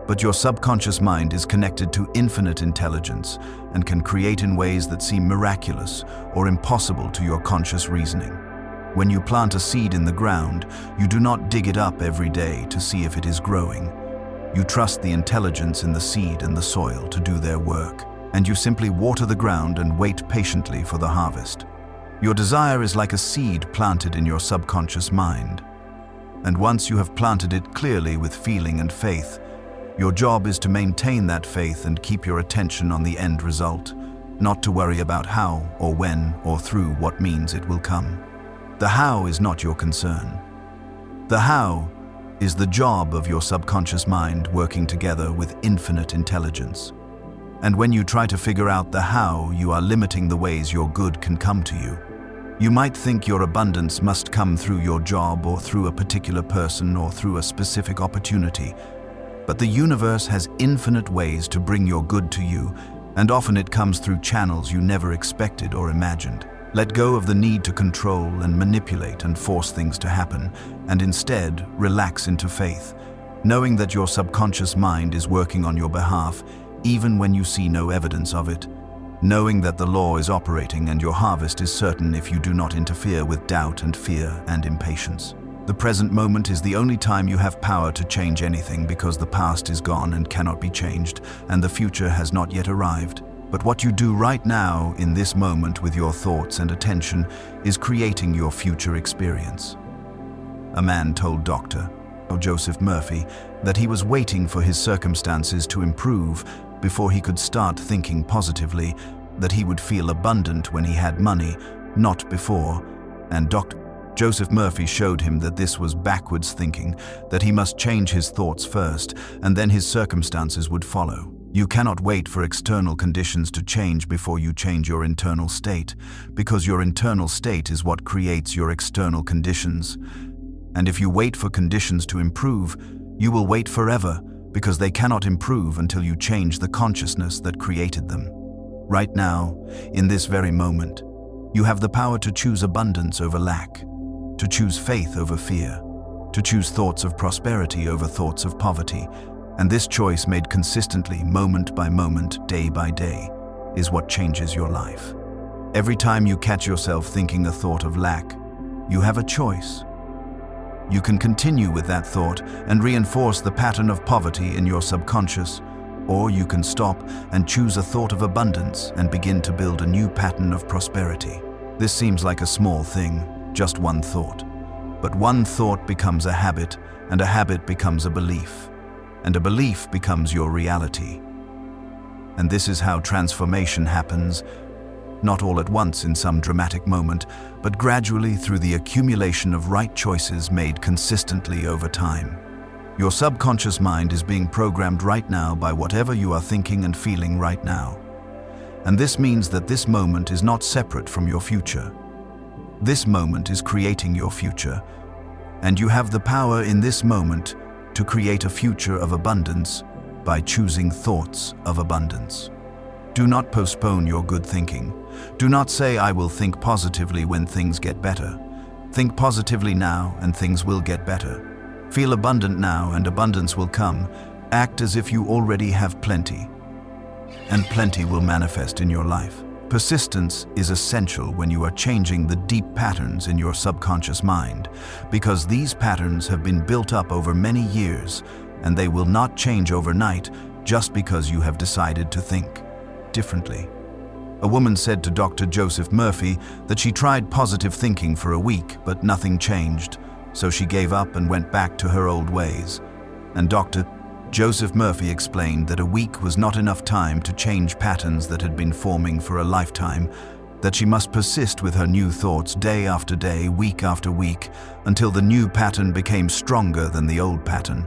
But your subconscious mind is connected to infinite intelligence and can create in ways that seem miraculous or impossible to your conscious reasoning. When you plant a seed in the ground, you do not dig it up every day to see if it is growing. You trust the intelligence in the seed and the soil to do their work, and you simply water the ground and wait patiently for the harvest. Your desire is like a seed planted in your subconscious mind. And once you have planted it clearly with feeling and faith, your job is to maintain that faith and keep your attention on the end result, not to worry about how or when or through what means it will come. The how is not your concern. The how is the job of your subconscious mind working together with infinite intelligence. And when you try to figure out the how, you are limiting the ways your good can come to you. You might think your abundance must come through your job or through a particular person or through a specific opportunity. But the universe has infinite ways to bring your good to you, and often it comes through channels you never expected or imagined. Let go of the need to control and manipulate and force things to happen, and instead relax into faith, knowing that your subconscious mind is working on your behalf, even when you see no evidence of it, knowing that the law is operating and your harvest is certain if you do not interfere with doubt and fear and impatience. The present moment is the only time you have power to change anything, because the past is gone and cannot be changed, and the future has not yet arrived. But what you do right now, in this moment, with your thoughts and attention, is creating your future experience. A man told Dr. Joseph Murphy that he was waiting for his circumstances to improve before he could start thinking positively, that he would feel abundant when he had money, not before. And Dr. Joseph Murphy showed him that this was backwards thinking, that he must change his thoughts first, and then his circumstances would follow. You cannot wait for external conditions to change before you change your internal state, because your internal state is what creates your external conditions. And if you wait for conditions to improve, you will wait forever, because they cannot improve until you change the consciousness that created them. Right now, in this very moment, you have the power to choose abundance over lack, to choose faith over fear, to choose thoughts of prosperity over thoughts of poverty. And this choice, made consistently, moment by moment, day by day, is what changes your life. Every time you catch yourself thinking a thought of lack, you have a choice. You can continue with that thought and reinforce the pattern of poverty in your subconscious, or you can stop and choose a thought of abundance and begin to build a new pattern of prosperity. This seems like a small thing, just one thought. But one thought becomes a habit, and a habit becomes a belief. And a belief becomes your reality. And this is how transformation happens, not all at once in some dramatic moment, but gradually through the accumulation of right choices made consistently over time. Your subconscious mind is being programmed right now by whatever you are thinking and feeling right now. And this means that this moment is not separate from your future. This moment is creating your future, and you have the power in this moment to create a future of abundance by choosing thoughts of abundance. Do not postpone your good thinking. Do not say, "I will think positively when things get better." Think positively now and things will get better. Feel abundant now and abundance will come. Act as if you already have plenty, and plenty will manifest in your life. Persistence is essential when you are changing the deep patterns in your subconscious mind, because these patterns have been built up over many years, and they will not change overnight just because you have decided to think differently. A woman said to Dr. Joseph Murphy that she tried positive thinking for a week, but nothing changed, so she gave up and went back to her old ways. And Dr. Joseph Murphy explained that a week was not enough time to change patterns that had been forming for a lifetime, that she must persist with her new thoughts day after day, week after week, until the new pattern became stronger than the old pattern.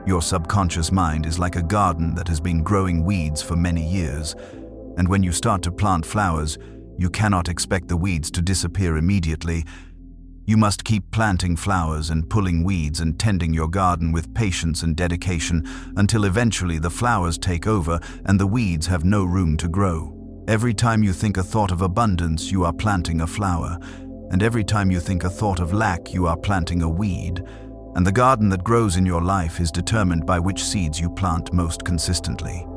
Your subconscious mind is like a garden that has been growing weeds for many years, and when you start to plant flowers, you cannot expect the weeds to disappear immediately. You must keep planting flowers and pulling weeds and tending your garden with patience and dedication until eventually the flowers take over and the weeds have no room to grow. Every time you think a thought of abundance, you are planting a flower, and every time you think a thought of lack, you are planting a weed. And the garden that grows in your life is determined by which seeds you plant most consistently.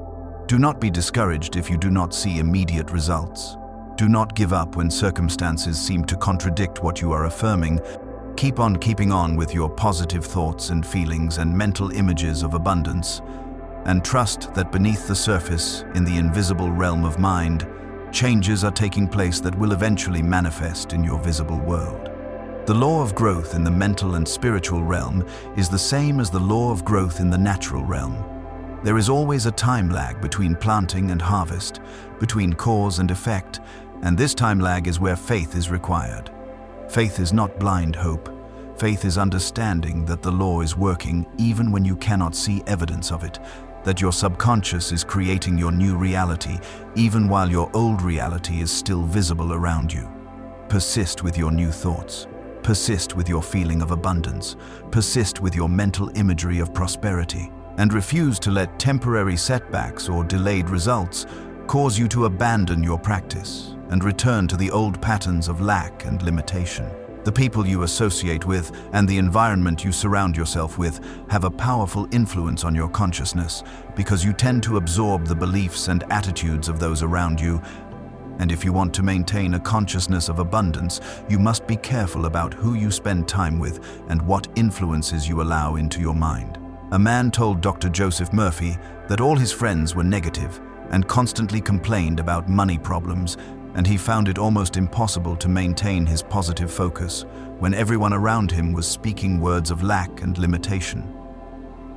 Do not be discouraged if you do not see immediate results. Do not give up when circumstances seem to contradict what you are affirming. Keep on keeping on with your positive thoughts and feelings and mental images of abundance, and trust that beneath the surface, in the invisible realm of mind, changes are taking place that will eventually manifest in your visible world. The law of growth in the mental and spiritual realm is the same as the law of growth in the natural realm. There is always a time lag between planting and harvest, between cause and effect, and this time lag is where faith is required. Faith is not blind hope. Faith is understanding that the law is working even when you cannot see evidence of it, that your subconscious is creating your new reality, even while your old reality is still visible around you. Persist with your new thoughts. Persist with your feeling of abundance. Persist with your mental imagery of prosperity. And refuse to let temporary setbacks or delayed results cause you to abandon your practice and return to the old patterns of lack and limitation. The people you associate with and the environment you surround yourself with have a powerful influence on your consciousness because you tend to absorb the beliefs and attitudes of those around you. And if you want to maintain a consciousness of abundance, you must be careful about who you spend time with and what influences you allow into your mind. A man told Dr. Joseph Murphy that all his friends were negative and constantly complained about money problems, and he found it almost impossible to maintain his positive focus when everyone around him was speaking words of lack and limitation.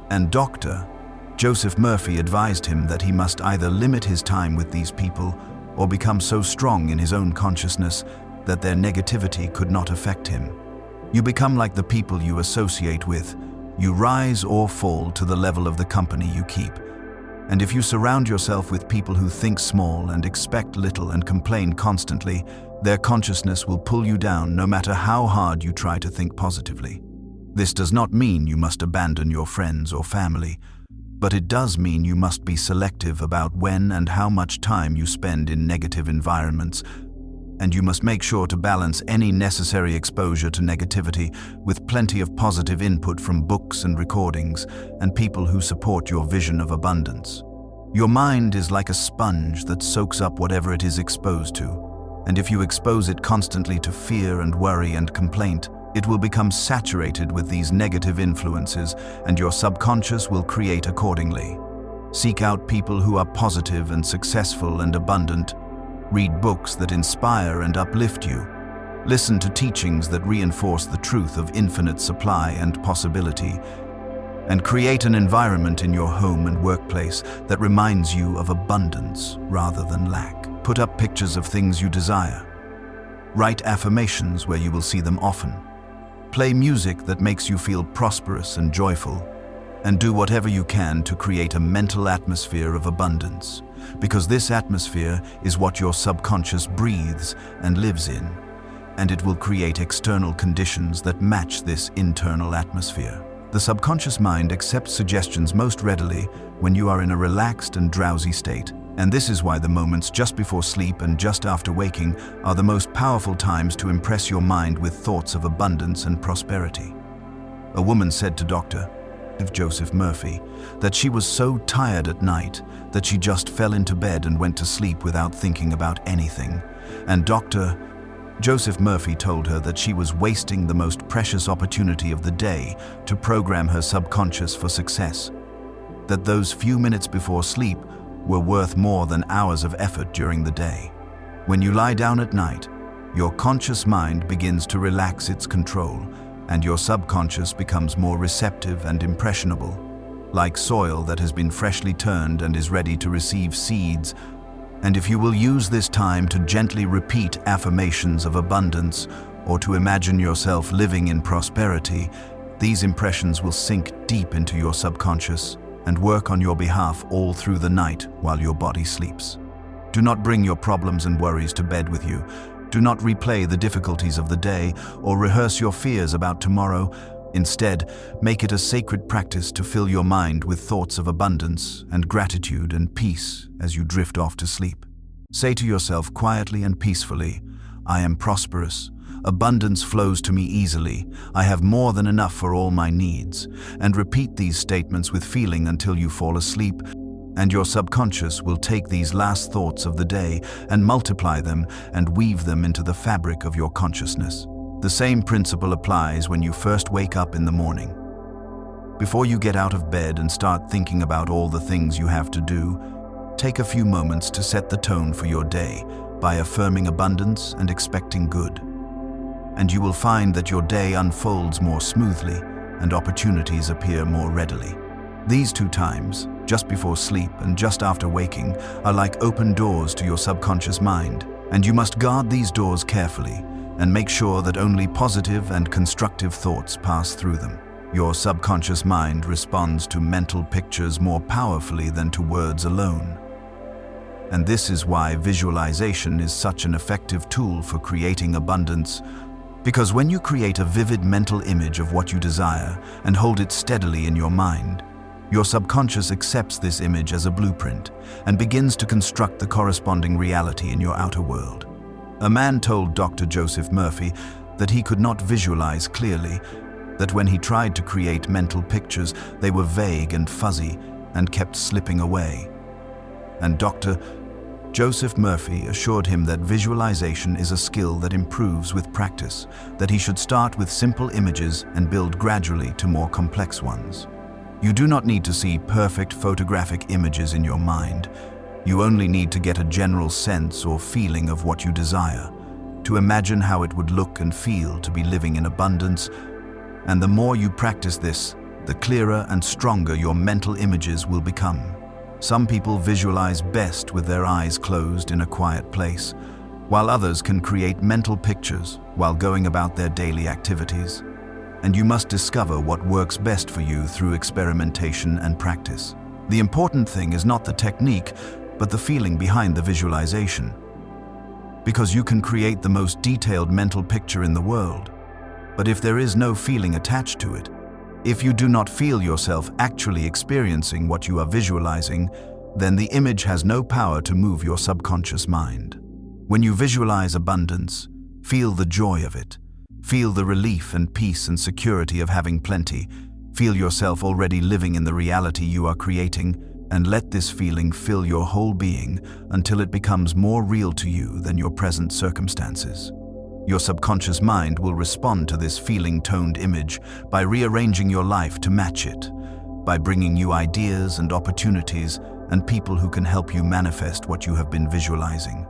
And Dr. Joseph Murphy advised him that he must either limit his time with these people or become so strong in his own consciousness that their negativity could not affect him. You become like the people you associate with. You rise or fall to the level of the company you keep. And if you surround yourself with people who think small and expect little and complain constantly, their consciousness will pull you down no matter how hard you try to think positively. This does not mean you must abandon your friends or family, but it does mean you must be selective about when and how much time you spend in negative environments, and you must make sure to balance any necessary exposure to negativity with plenty of positive input from books and recordings and people who support your vision of abundance. Your mind is like a sponge that soaks up whatever it is exposed to, and if you expose it constantly to fear and worry and complaint, it will become saturated with these negative influences, and your subconscious will create accordingly. Seek out people who are positive and successful and abundant. Read books that inspire and uplift you. Listen to teachings that reinforce the truth of infinite supply and possibility. And create an environment in your home and workplace that reminds you of abundance rather than lack. Put up pictures of things you desire. Write affirmations where you will see them often. Play music that makes you feel prosperous and joyful. And do whatever you can to create a mental atmosphere of abundance, because this atmosphere is what your subconscious breathes and lives in, and it will create external conditions that match this internal atmosphere. The subconscious mind accepts suggestions most readily when you are in a relaxed and drowsy state, and this is why the moments just before sleep and just after waking are the most powerful times to impress your mind with thoughts of abundance and prosperity. A woman said to Dr. Joseph Murphy that she was so tired at night that she just fell into bed and went to sleep without thinking about anything. And Dr. Joseph Murphy told her that she was wasting the most precious opportunity of the day to program her subconscious for success, that those few minutes before sleep were worth more than hours of effort during the day. When you lie down at night, your conscious mind begins to relax its control, and your subconscious becomes more receptive and impressionable, like soil that has been freshly turned and is ready to receive seeds. And if you will use this time to gently repeat affirmations of abundance or to imagine yourself living in prosperity, these impressions will sink deep into your subconscious and work on your behalf all through the night while your body sleeps. Do not bring your problems and worries to bed with you. Do not replay the difficulties of the day or rehearse your fears about tomorrow. Instead, make it a sacred practice to fill your mind with thoughts of abundance and gratitude and peace as you drift off to sleep. Say to yourself quietly and peacefully, "I am prosperous. Abundance flows to me easily. I have more than enough for all my needs." And repeat these statements with feeling until you fall asleep, and your subconscious will take these last thoughts of the day and multiply them and weave them into the fabric of your consciousness. The same principle applies when you first wake up in the morning. Before you get out of bed and start thinking about all the things you have to do, take a few moments to set the tone for your day by affirming abundance and expecting good. And you will find that your day unfolds more smoothly and opportunities appear more readily. These two times, just before sleep and just after waking, are like open doors to your subconscious mind, and you must guard these doors carefully and make sure that only positive and constructive thoughts pass through them. Your subconscious mind responds to mental pictures more powerfully than to words alone. And this is why visualization is such an effective tool for creating abundance, because when you create a vivid mental image of what you desire and hold it steadily in your mind, your subconscious accepts this image as a blueprint and begins to construct the corresponding reality in your outer world. A man told Dr. Joseph Murphy that he could not visualize clearly, that when he tried to create mental pictures, they were vague and fuzzy and kept slipping away. And Dr. Joseph Murphy assured him that visualization is a skill that improves with practice, that he should start with simple images and build gradually to more complex ones. You do not need to see perfect photographic images in your mind. You only need to get a general sense or feeling of what you desire, to imagine how it would look and feel to be living in abundance. And the more you practice this, the clearer and stronger your mental images will become. Some people visualize best with their eyes closed in a quiet place, while others can create mental pictures while going about their daily activities. And you must discover what works best for you through experimentation and practice. The important thing is not the technique, but the feeling behind the visualization. Because you can create the most detailed mental picture in the world, but if there is no feeling attached to it, if you do not feel yourself actually experiencing what you are visualizing, then the image has no power to move your subconscious mind. When you visualize abundance, feel the joy of it. Feel the relief and peace and security of having plenty. Feel yourself already living in the reality you are creating, and let this feeling fill your whole being until it becomes more real to you than your present circumstances. Your subconscious mind will respond to this feeling-toned image by rearranging your life to match it, by bringing you ideas and opportunities and people who can help you manifest what you have been visualizing.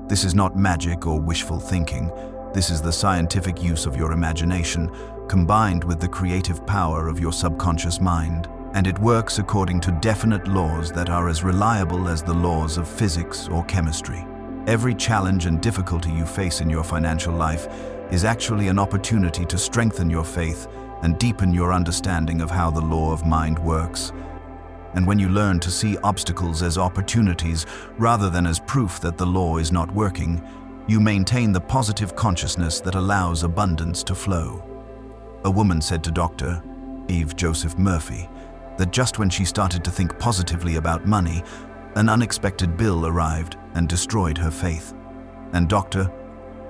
This is not magic or wishful thinking. This is the scientific use of your imagination, combined with the creative power of your subconscious mind, and it works according to definite laws that are as reliable as the laws of physics or chemistry. Every challenge and difficulty you face in your financial life is actually an opportunity to strengthen your faith and deepen your understanding of how the law of mind works. And when you learn to see obstacles as opportunities rather than as proof that the law is not working, you maintain the positive consciousness that allows abundance to flow. A woman said to Dr. Joseph Murphy that just when she started to think positively about money, an unexpected bill arrived and destroyed her faith. And Dr.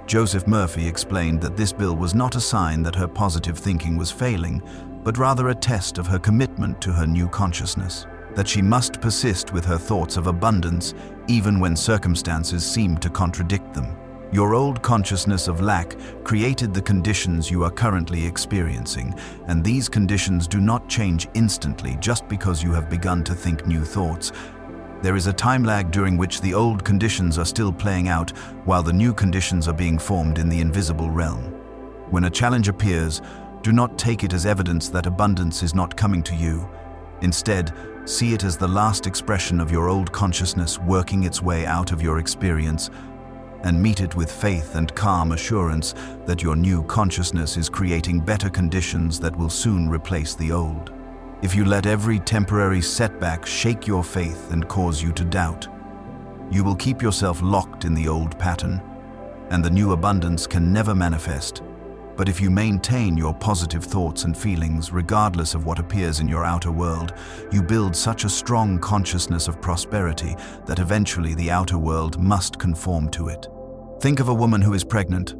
Joseph Murphy explained that this bill was not a sign that her positive thinking was failing, but rather a test of her commitment to her new consciousness, that she must persist with her thoughts of abundance even when circumstances seemed to contradict them. Your old consciousness of lack created the conditions you are currently experiencing, and these conditions do not change instantly just because you have begun to think new thoughts. There is a time lag during which the old conditions are still playing out while the new conditions are being formed in the invisible realm. When a challenge appears, do not take it as evidence that abundance is not coming to you. Instead, see it as the last expression of your old consciousness working its way out of your experience, and meet it with faith and calm assurance that your new consciousness is creating better conditions that will soon replace the old. If you let every temporary setback shake your faith and cause you to doubt, you will keep yourself locked in the old pattern, and the new abundance can never manifest. But if you maintain your positive thoughts and feelings regardless of what appears in your outer world, you build such a strong consciousness of prosperity that eventually the outer world must conform to it. Think of a woman who is pregnant.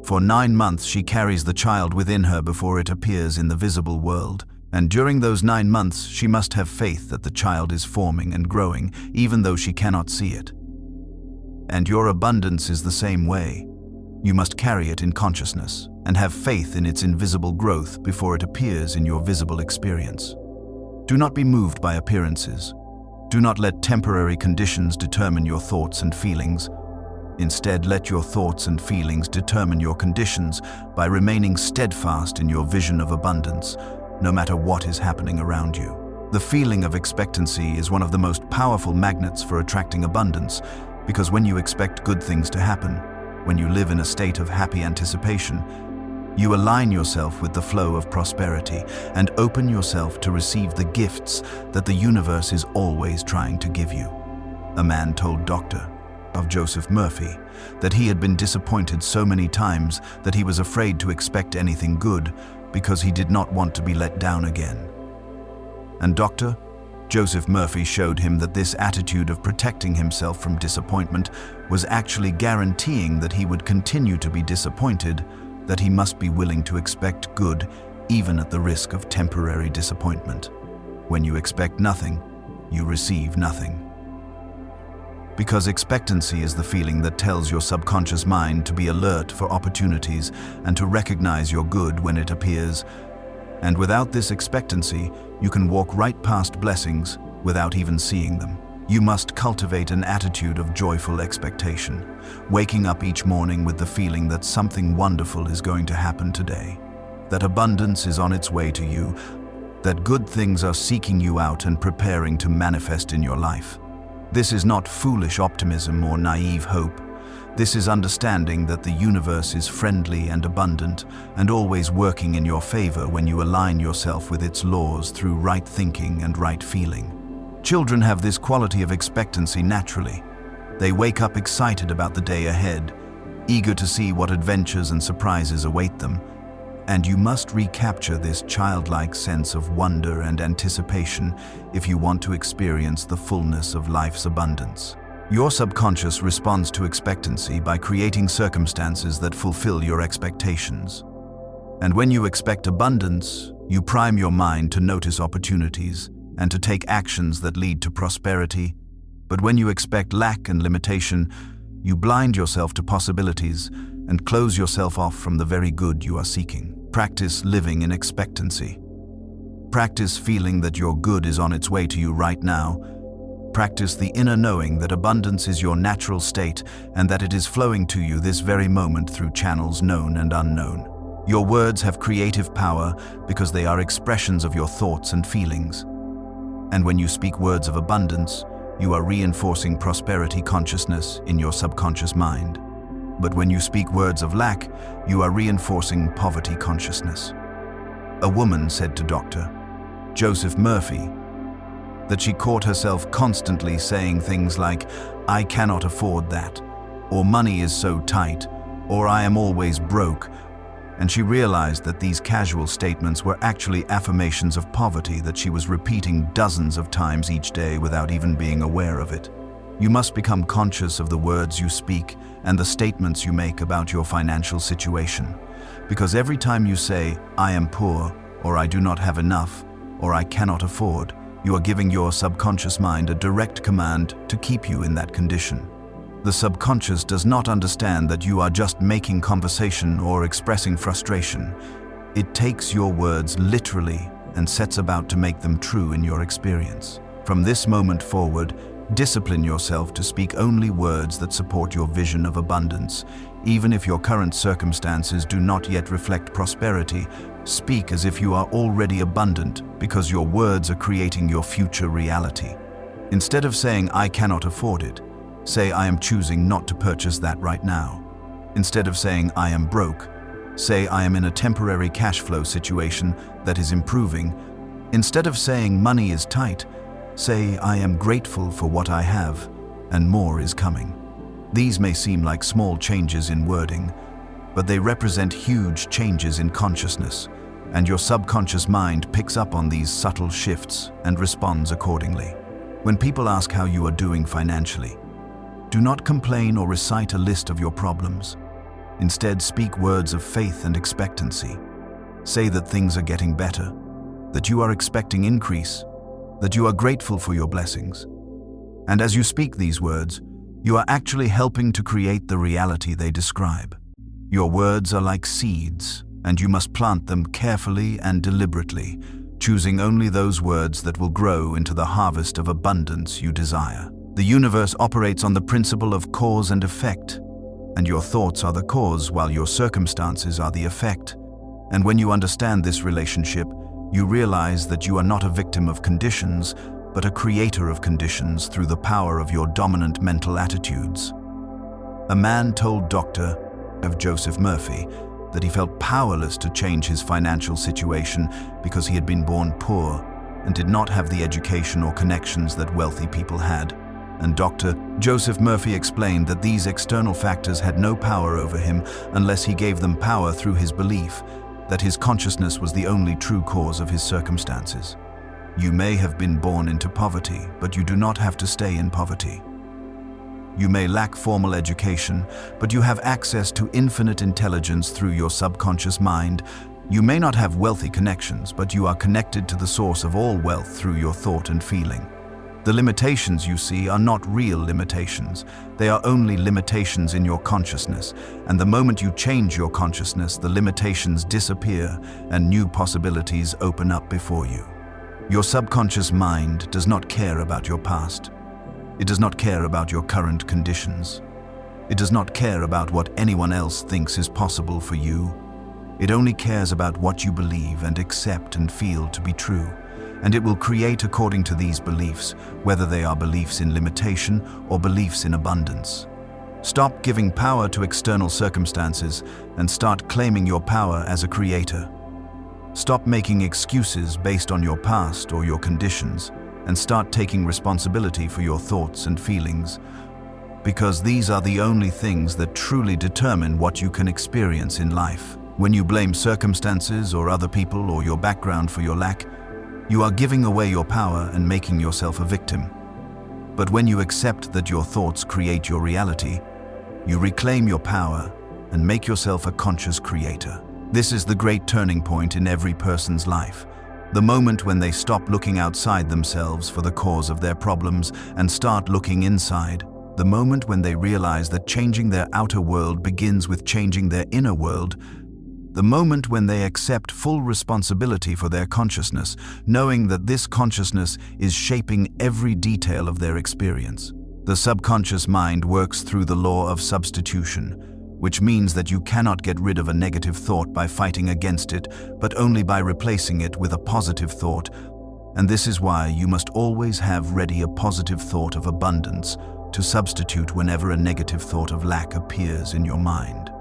For 9 months she carries the child within her before it appears in the visible world. And during those 9 months, she must have faith that the child is forming and growing, even though she cannot see it. And your abundance is the same way. You must carry it in consciousness and have faith in its invisible growth before it appears in your visible experience. Do not be moved by appearances. Do not let temporary conditions determine your thoughts and feelings. Instead, let your thoughts and feelings determine your conditions by remaining steadfast in your vision of abundance, no matter what is happening around you. The feeling of expectancy is one of the most powerful magnets for attracting abundance, because when you expect good things to happen, when you live in a state of happy anticipation, You align yourself with the flow of prosperity and open yourself to receive the gifts that the universe is always trying to give you. A man told Dr. of Joseph Murphy that he had been disappointed so many times that he was afraid to expect anything good because he did not want to be let down again. And Dr. Joseph Murphy showed him that this attitude of protecting himself from disappointment was actually guaranteeing that he would continue to be disappointed, that he must be willing to expect good even at the risk of temporary disappointment. When you expect nothing, you receive nothing. Because expectancy is the feeling that tells your subconscious mind to be alert for opportunities and to recognize your good when it appears. And without this expectancy, you can walk right past blessings without even seeing them. You must cultivate an attitude of joyful expectation, waking up each morning with the feeling that something wonderful is going to happen today, that abundance is on its way to you, that good things are seeking you out and preparing to manifest in your life. This is not foolish optimism or naive hope. This is understanding that the universe is friendly and abundant and always working in your favor when you align yourself with its laws through right thinking and right feeling. Children have this quality of expectancy naturally. They wake up excited about the day ahead, eager to see what adventures and surprises await them. And you must recapture this childlike sense of wonder and anticipation if you want to experience the fullness of life's abundance. Your subconscious responds to expectancy by creating circumstances that fulfill your expectations. And when you expect abundance, you prime your mind to notice opportunities and to take actions that lead to prosperity. But when you expect lack and limitation, you blind yourself to possibilities and close yourself off from the very good you are seeking. Practice living in expectancy. Practice feeling that your good is on its way to you right now. Practice the inner knowing that abundance is your natural state and that it is flowing to you this very moment through channels known and unknown. Your words have creative power because they are expressions of your thoughts and feelings. And when you speak words of abundance, you are reinforcing prosperity consciousness in your subconscious mind. But when you speak words of lack, you are reinforcing poverty consciousness. A woman said to Dr. Joseph Murphy that she caught herself constantly saying things like, "I cannot afford that," or "money is so tight," or "I am always broke," and she realized that these casual statements were actually affirmations of poverty that she was repeating dozens of times each day without even being aware of it. You must become conscious of the words you speak and the statements you make about your financial situation. Because every time you say, "I am poor," or "I do not have enough," or "I cannot afford," you are giving your subconscious mind a direct command to keep you in that condition. The subconscious does not understand that you are just making conversation or expressing frustration. It takes your words literally and sets about to make them true in your experience. From this moment forward, discipline yourself to speak only words that support your vision of abundance. Even if your current circumstances do not yet reflect prosperity, speak as if you are already abundant because your words are creating your future reality. Instead of saying, "I cannot afford it," say, "I am choosing not to purchase that right now." Instead of saying, "I am broke," say, "I am in a temporary cash flow situation that is improving." Instead of saying, "Money is tight," say, "I am grateful for what I have, and more is coming." These may seem like small changes in wording, but they represent huge changes in consciousness, and your subconscious mind picks up on these subtle shifts and responds accordingly. When people ask how you are doing financially, do not complain or recite a list of your problems. Instead, speak words of faith and expectancy. Say that things are getting better, that you are expecting increase, that you are grateful for your blessings. And as you speak these words, you are actually helping to create the reality they describe. Your words are like seeds, and you must plant them carefully and deliberately, choosing only those words that will grow into the harvest of abundance you desire. The universe operates on the principle of cause and effect, and your thoughts are the cause while your circumstances are the effect. And when you understand this relationship, you realize that you are not a victim of conditions, but a creator of conditions through the power of your dominant mental attitudes. A man told Dr. Joseph Murphy that he felt powerless to change his financial situation because he had been born poor and did not have the education or connections that wealthy people had. And Dr. Joseph Murphy explained that these external factors had no power over him unless he gave them power through his belief that his consciousness was the only true cause of his circumstances. You may have been born into poverty, but you do not have to stay in poverty. You may lack formal education, but you have access to infinite intelligence through your subconscious mind. You may not have wealthy connections, but you are connected to the source of all wealth through your thought and feeling. The limitations you see are not real limitations. They are only limitations in your consciousness, and the moment you change your consciousness, the limitations disappear and new possibilities open up before you. Your subconscious mind does not care about your past. It does not care about your current conditions. It does not care about what anyone else thinks is possible for you. It only cares about what you believe and accept and feel to be true, and it will create according to these beliefs, whether they are beliefs in limitation or beliefs in abundance. Stop giving power to external circumstances and start claiming your power as a creator. Stop making excuses based on your past or your conditions and start taking responsibility for your thoughts and feelings, because these are the only things that truly determine what you can experience in life. When you blame circumstances or other people or your background for your lack, you are giving away your power and making yourself a victim. But when you accept that your thoughts create your reality, you reclaim your power and make yourself a conscious creator. This is the great turning point in every person's life. The moment when they stop looking outside themselves for the cause of their problems and start looking inside. The moment when they realize that changing their outer world begins with changing their inner world. The moment when they accept full responsibility for their consciousness, knowing that this consciousness is shaping every detail of their experience. The subconscious mind works through the law of substitution, which means that you cannot get rid of a negative thought by fighting against it, but only by replacing it with a positive thought. And this is why you must always have ready a positive thought of abundance to substitute whenever a negative thought of lack appears in your mind.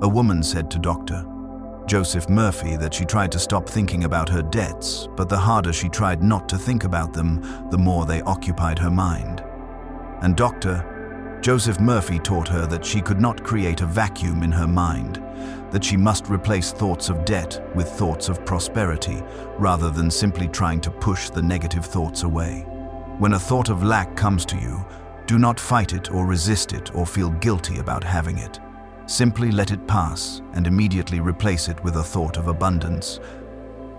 A woman said to Dr. Joseph Murphy that she tried to stop thinking about her debts, but the harder she tried not to think about them, the more they occupied her mind. And Dr. Joseph Murphy taught her that she could not create a vacuum in her mind, that she must replace thoughts of debt with thoughts of prosperity, rather than simply trying to push the negative thoughts away. When a thought of lack comes to you, do not fight it or resist it or feel guilty about having it. Simply let it pass and immediately replace it with a thought of abundance.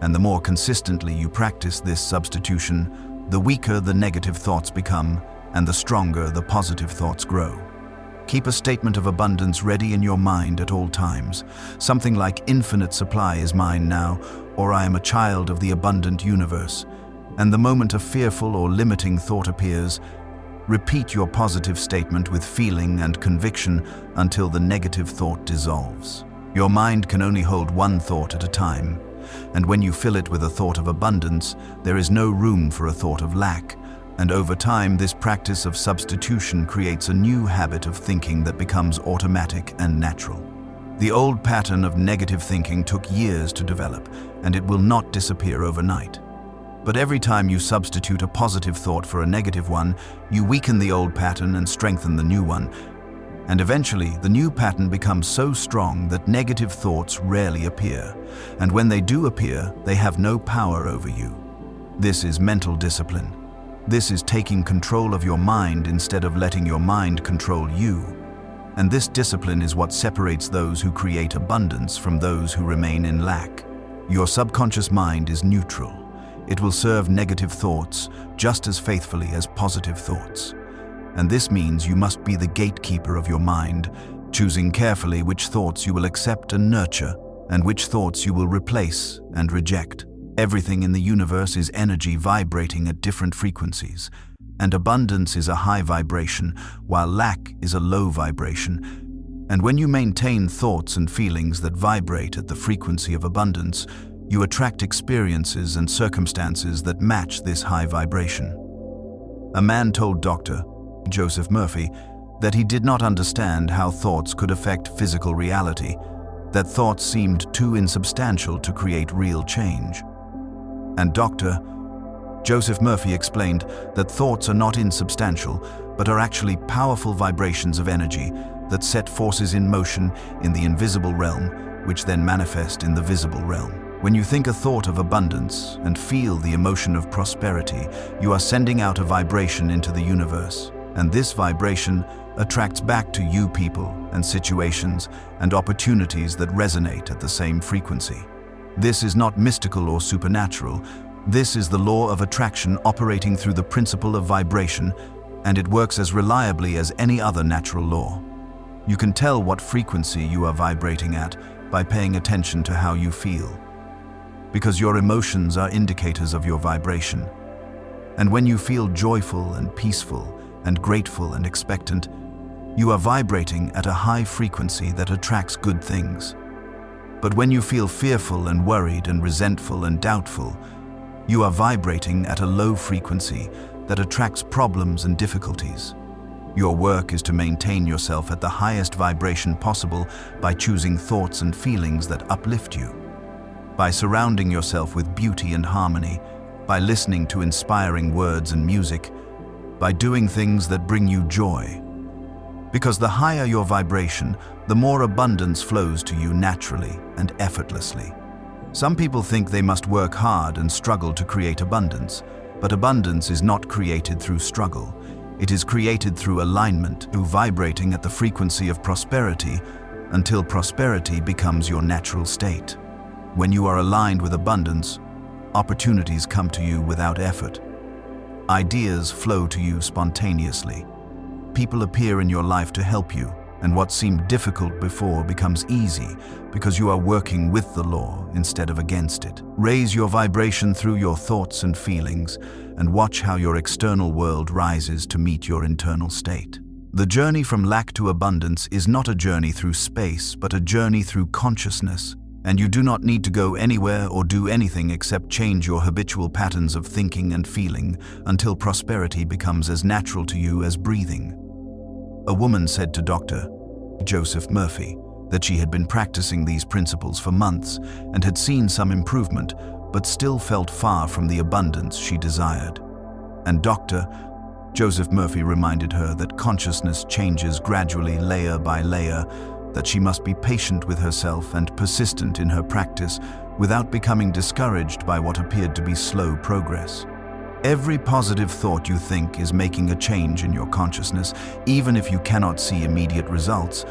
And the more consistently you practice this substitution, the weaker the negative thoughts become and the stronger the positive thoughts grow. Keep a statement of abundance ready in your mind at all times. Something like infinite supply is mine now, or I am a child of the abundant universe. And the moment a fearful or limiting thought appears, repeat your positive statement with feeling and conviction until the negative thought dissolves. Your mind can only hold one thought at a time, and when you fill it with a thought of abundance, there is no room for a thought of lack. And over time, this practice of substitution creates a new habit of thinking that becomes automatic and natural. The old pattern of negative thinking took years to develop, and it will not disappear overnight. But every time you substitute a positive thought for a negative one, you weaken the old pattern and strengthen the new one. And eventually, the new pattern becomes so strong that negative thoughts rarely appear. And when they do appear, they have no power over you. This is mental discipline. This is taking control of your mind instead of letting your mind control you. And this discipline is what separates those who create abundance from those who remain in lack. Your subconscious mind is neutral. It will serve negative thoughts just as faithfully as positive thoughts. And this means you must be the gatekeeper of your mind, choosing carefully which thoughts you will accept and nurture, and which thoughts you will replace and reject. Everything in the universe is energy vibrating at different frequencies, and abundance is a high vibration, while lack is a low vibration. And when you maintain thoughts and feelings that vibrate at the frequency of abundance, you attract experiences and circumstances that match this high vibration. A man told Dr. Joseph Murphy that he did not understand how thoughts could affect physical reality, that thoughts seemed too insubstantial to create real change. And Dr. Joseph Murphy explained that thoughts are not insubstantial, but are actually powerful vibrations of energy that set forces in motion in the invisible realm, which then manifest in the visible realm. When you think a thought of abundance and feel the emotion of prosperity, you are sending out a vibration into the universe, and this vibration attracts back to you people and situations and opportunities that resonate at the same frequency. This is not mystical or supernatural. This is the law of attraction operating through the principle of vibration, and it works as reliably as any other natural law. You can tell what frequency you are vibrating at by paying attention to how you feel, because your emotions are indicators of your vibration. And when you feel joyful and peaceful and grateful and expectant, you are vibrating at a high frequency that attracts good things. But when you feel fearful and worried and resentful and doubtful, you are vibrating at a low frequency that attracts problems and difficulties. Your work is to maintain yourself at the highest vibration possible by choosing thoughts and feelings that uplift you, by surrounding yourself with beauty and harmony, by listening to inspiring words and music, by doing things that bring you joy. Because the higher your vibration, the more abundance flows to you naturally and effortlessly. Some people think they must work hard and struggle to create abundance, but abundance is not created through struggle. It is created through alignment, through vibrating at the frequency of prosperity until prosperity becomes your natural state. When you are aligned with abundance, opportunities come to you without effort. Ideas flow to you spontaneously. People appear in your life to help you, and what seemed difficult before becomes easy because you are working with the law instead of against it. Raise your vibration through your thoughts and feelings, and watch how your external world rises to meet your internal state. The journey from lack to abundance is not a journey through space, but a journey through consciousness, and you do not need to go anywhere or do anything except change your habitual patterns of thinking and feeling until prosperity becomes as natural to you as breathing. A woman said to Dr. Joseph Murphy that she had been practicing these principles for months and had seen some improvement, but still felt far from the abundance she desired. And Dr. Joseph Murphy reminded her that consciousness changes gradually, layer by layer, that she must be patient with herself and persistent in her practice without becoming discouraged by what appeared to be slow progress. Every positive thought you think is making a change in your consciousness, even if you cannot see immediate results.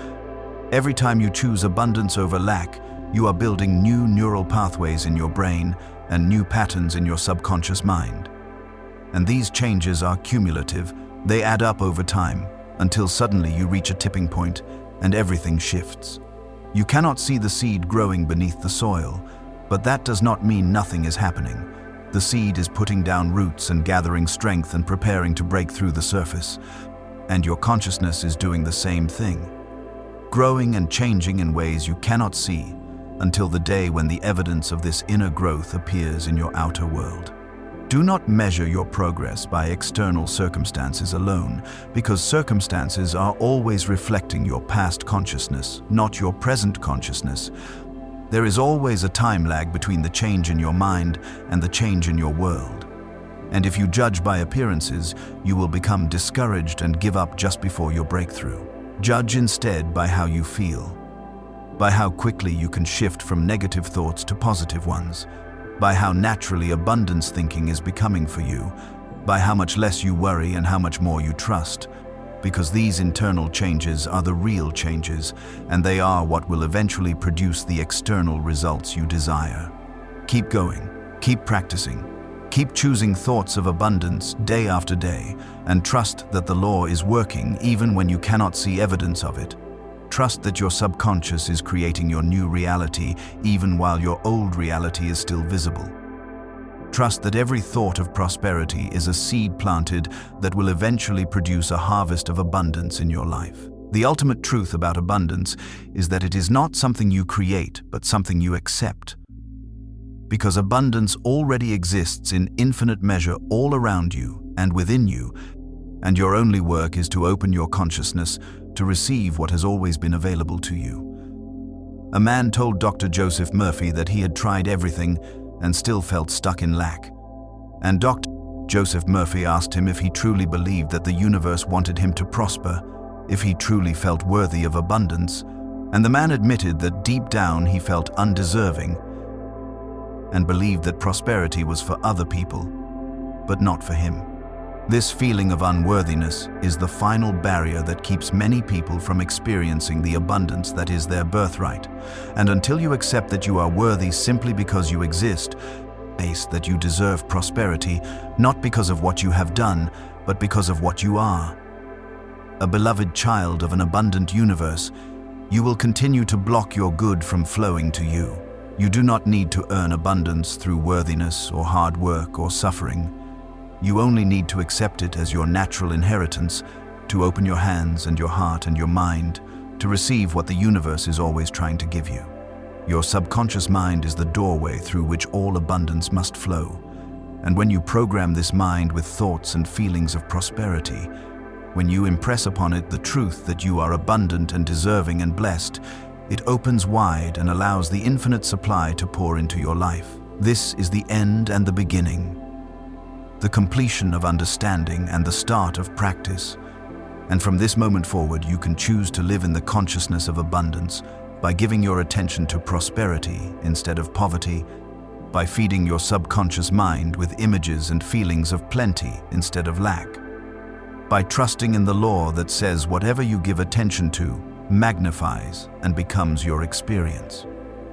Every time you choose abundance over lack, you are building new neural pathways in your brain and new patterns in your subconscious mind. And these changes are cumulative. They add up over time, until suddenly you reach a tipping point and everything shifts. You cannot see the seed growing beneath the soil, but that does not mean nothing is happening. The seed is putting down roots and gathering strength and preparing to break through the surface. And your consciousness is doing the same thing, growing and changing in ways you cannot see until the day when the evidence of this inner growth appears in your outer world. Do not measure your progress by external circumstances alone, because circumstances are always reflecting your past consciousness, not your present consciousness. There is always a time lag between the change in your mind and the change in your world. And if you judge by appearances, you will become discouraged and give up just before your breakthrough. Judge instead by how you feel, by how quickly you can shift from negative thoughts to positive ones, by how naturally abundance thinking is becoming for you, by how much less you worry and how much more you trust. Because these internal changes are the real changes, and they are what will eventually produce the external results you desire. Keep going, keep practicing, keep choosing thoughts of abundance day after day, and trust that the law is working even when you cannot see evidence of it. Trust that your subconscious is creating your new reality even while your old reality is still visible. Trust that every thought of prosperity is a seed planted that will eventually produce a harvest of abundance in your life. The ultimate truth about abundance is that it is not something you create, but something you accept. Because abundance already exists in infinite measure all around you and within you, and your only work is to open your consciousness to receive what has always been available to you. A man told Dr. Joseph Murphy that he had tried everything and still felt stuck in lack. And Dr. Joseph Murphy asked him if he truly believed that the universe wanted him to prosper, if he truly felt worthy of abundance, and the man admitted that deep down he felt undeserving and believed that prosperity was for other people, but not for him. This feeling of unworthiness is the final barrier that keeps many people from experiencing the abundance that is their birthright. And until you accept that you are worthy simply because you exist, that you deserve prosperity, not because of what you have done, but because of what you are. A beloved child of an abundant universe, you will continue to block your good from flowing to you. You do not need to earn abundance through worthiness or hard work or suffering. You only need to accept it as your natural inheritance, to open your hands and your heart and your mind to receive what the universe is always trying to give you. Your subconscious mind is the doorway through which all abundance must flow. And when you program this mind with thoughts and feelings of prosperity, when you impress upon it the truth that you are abundant and deserving and blessed, it opens wide and allows the infinite supply to pour into your life. This is the end and the beginning, the completion of understanding and the start of practice. And from this moment forward, you can choose to live in the consciousness of abundance by giving your attention to prosperity instead of poverty, by feeding your subconscious mind with images and feelings of plenty instead of lack, by trusting in the law that says whatever you give attention to magnifies and becomes your experience.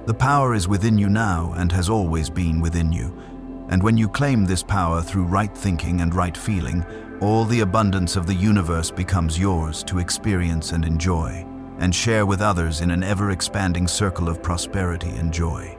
The power is within you now and has always been within you. And when you claim this power through right thinking and right feeling, all the abundance of the universe becomes yours to experience and enjoy, and share with others in an ever-expanding circle of prosperity and joy.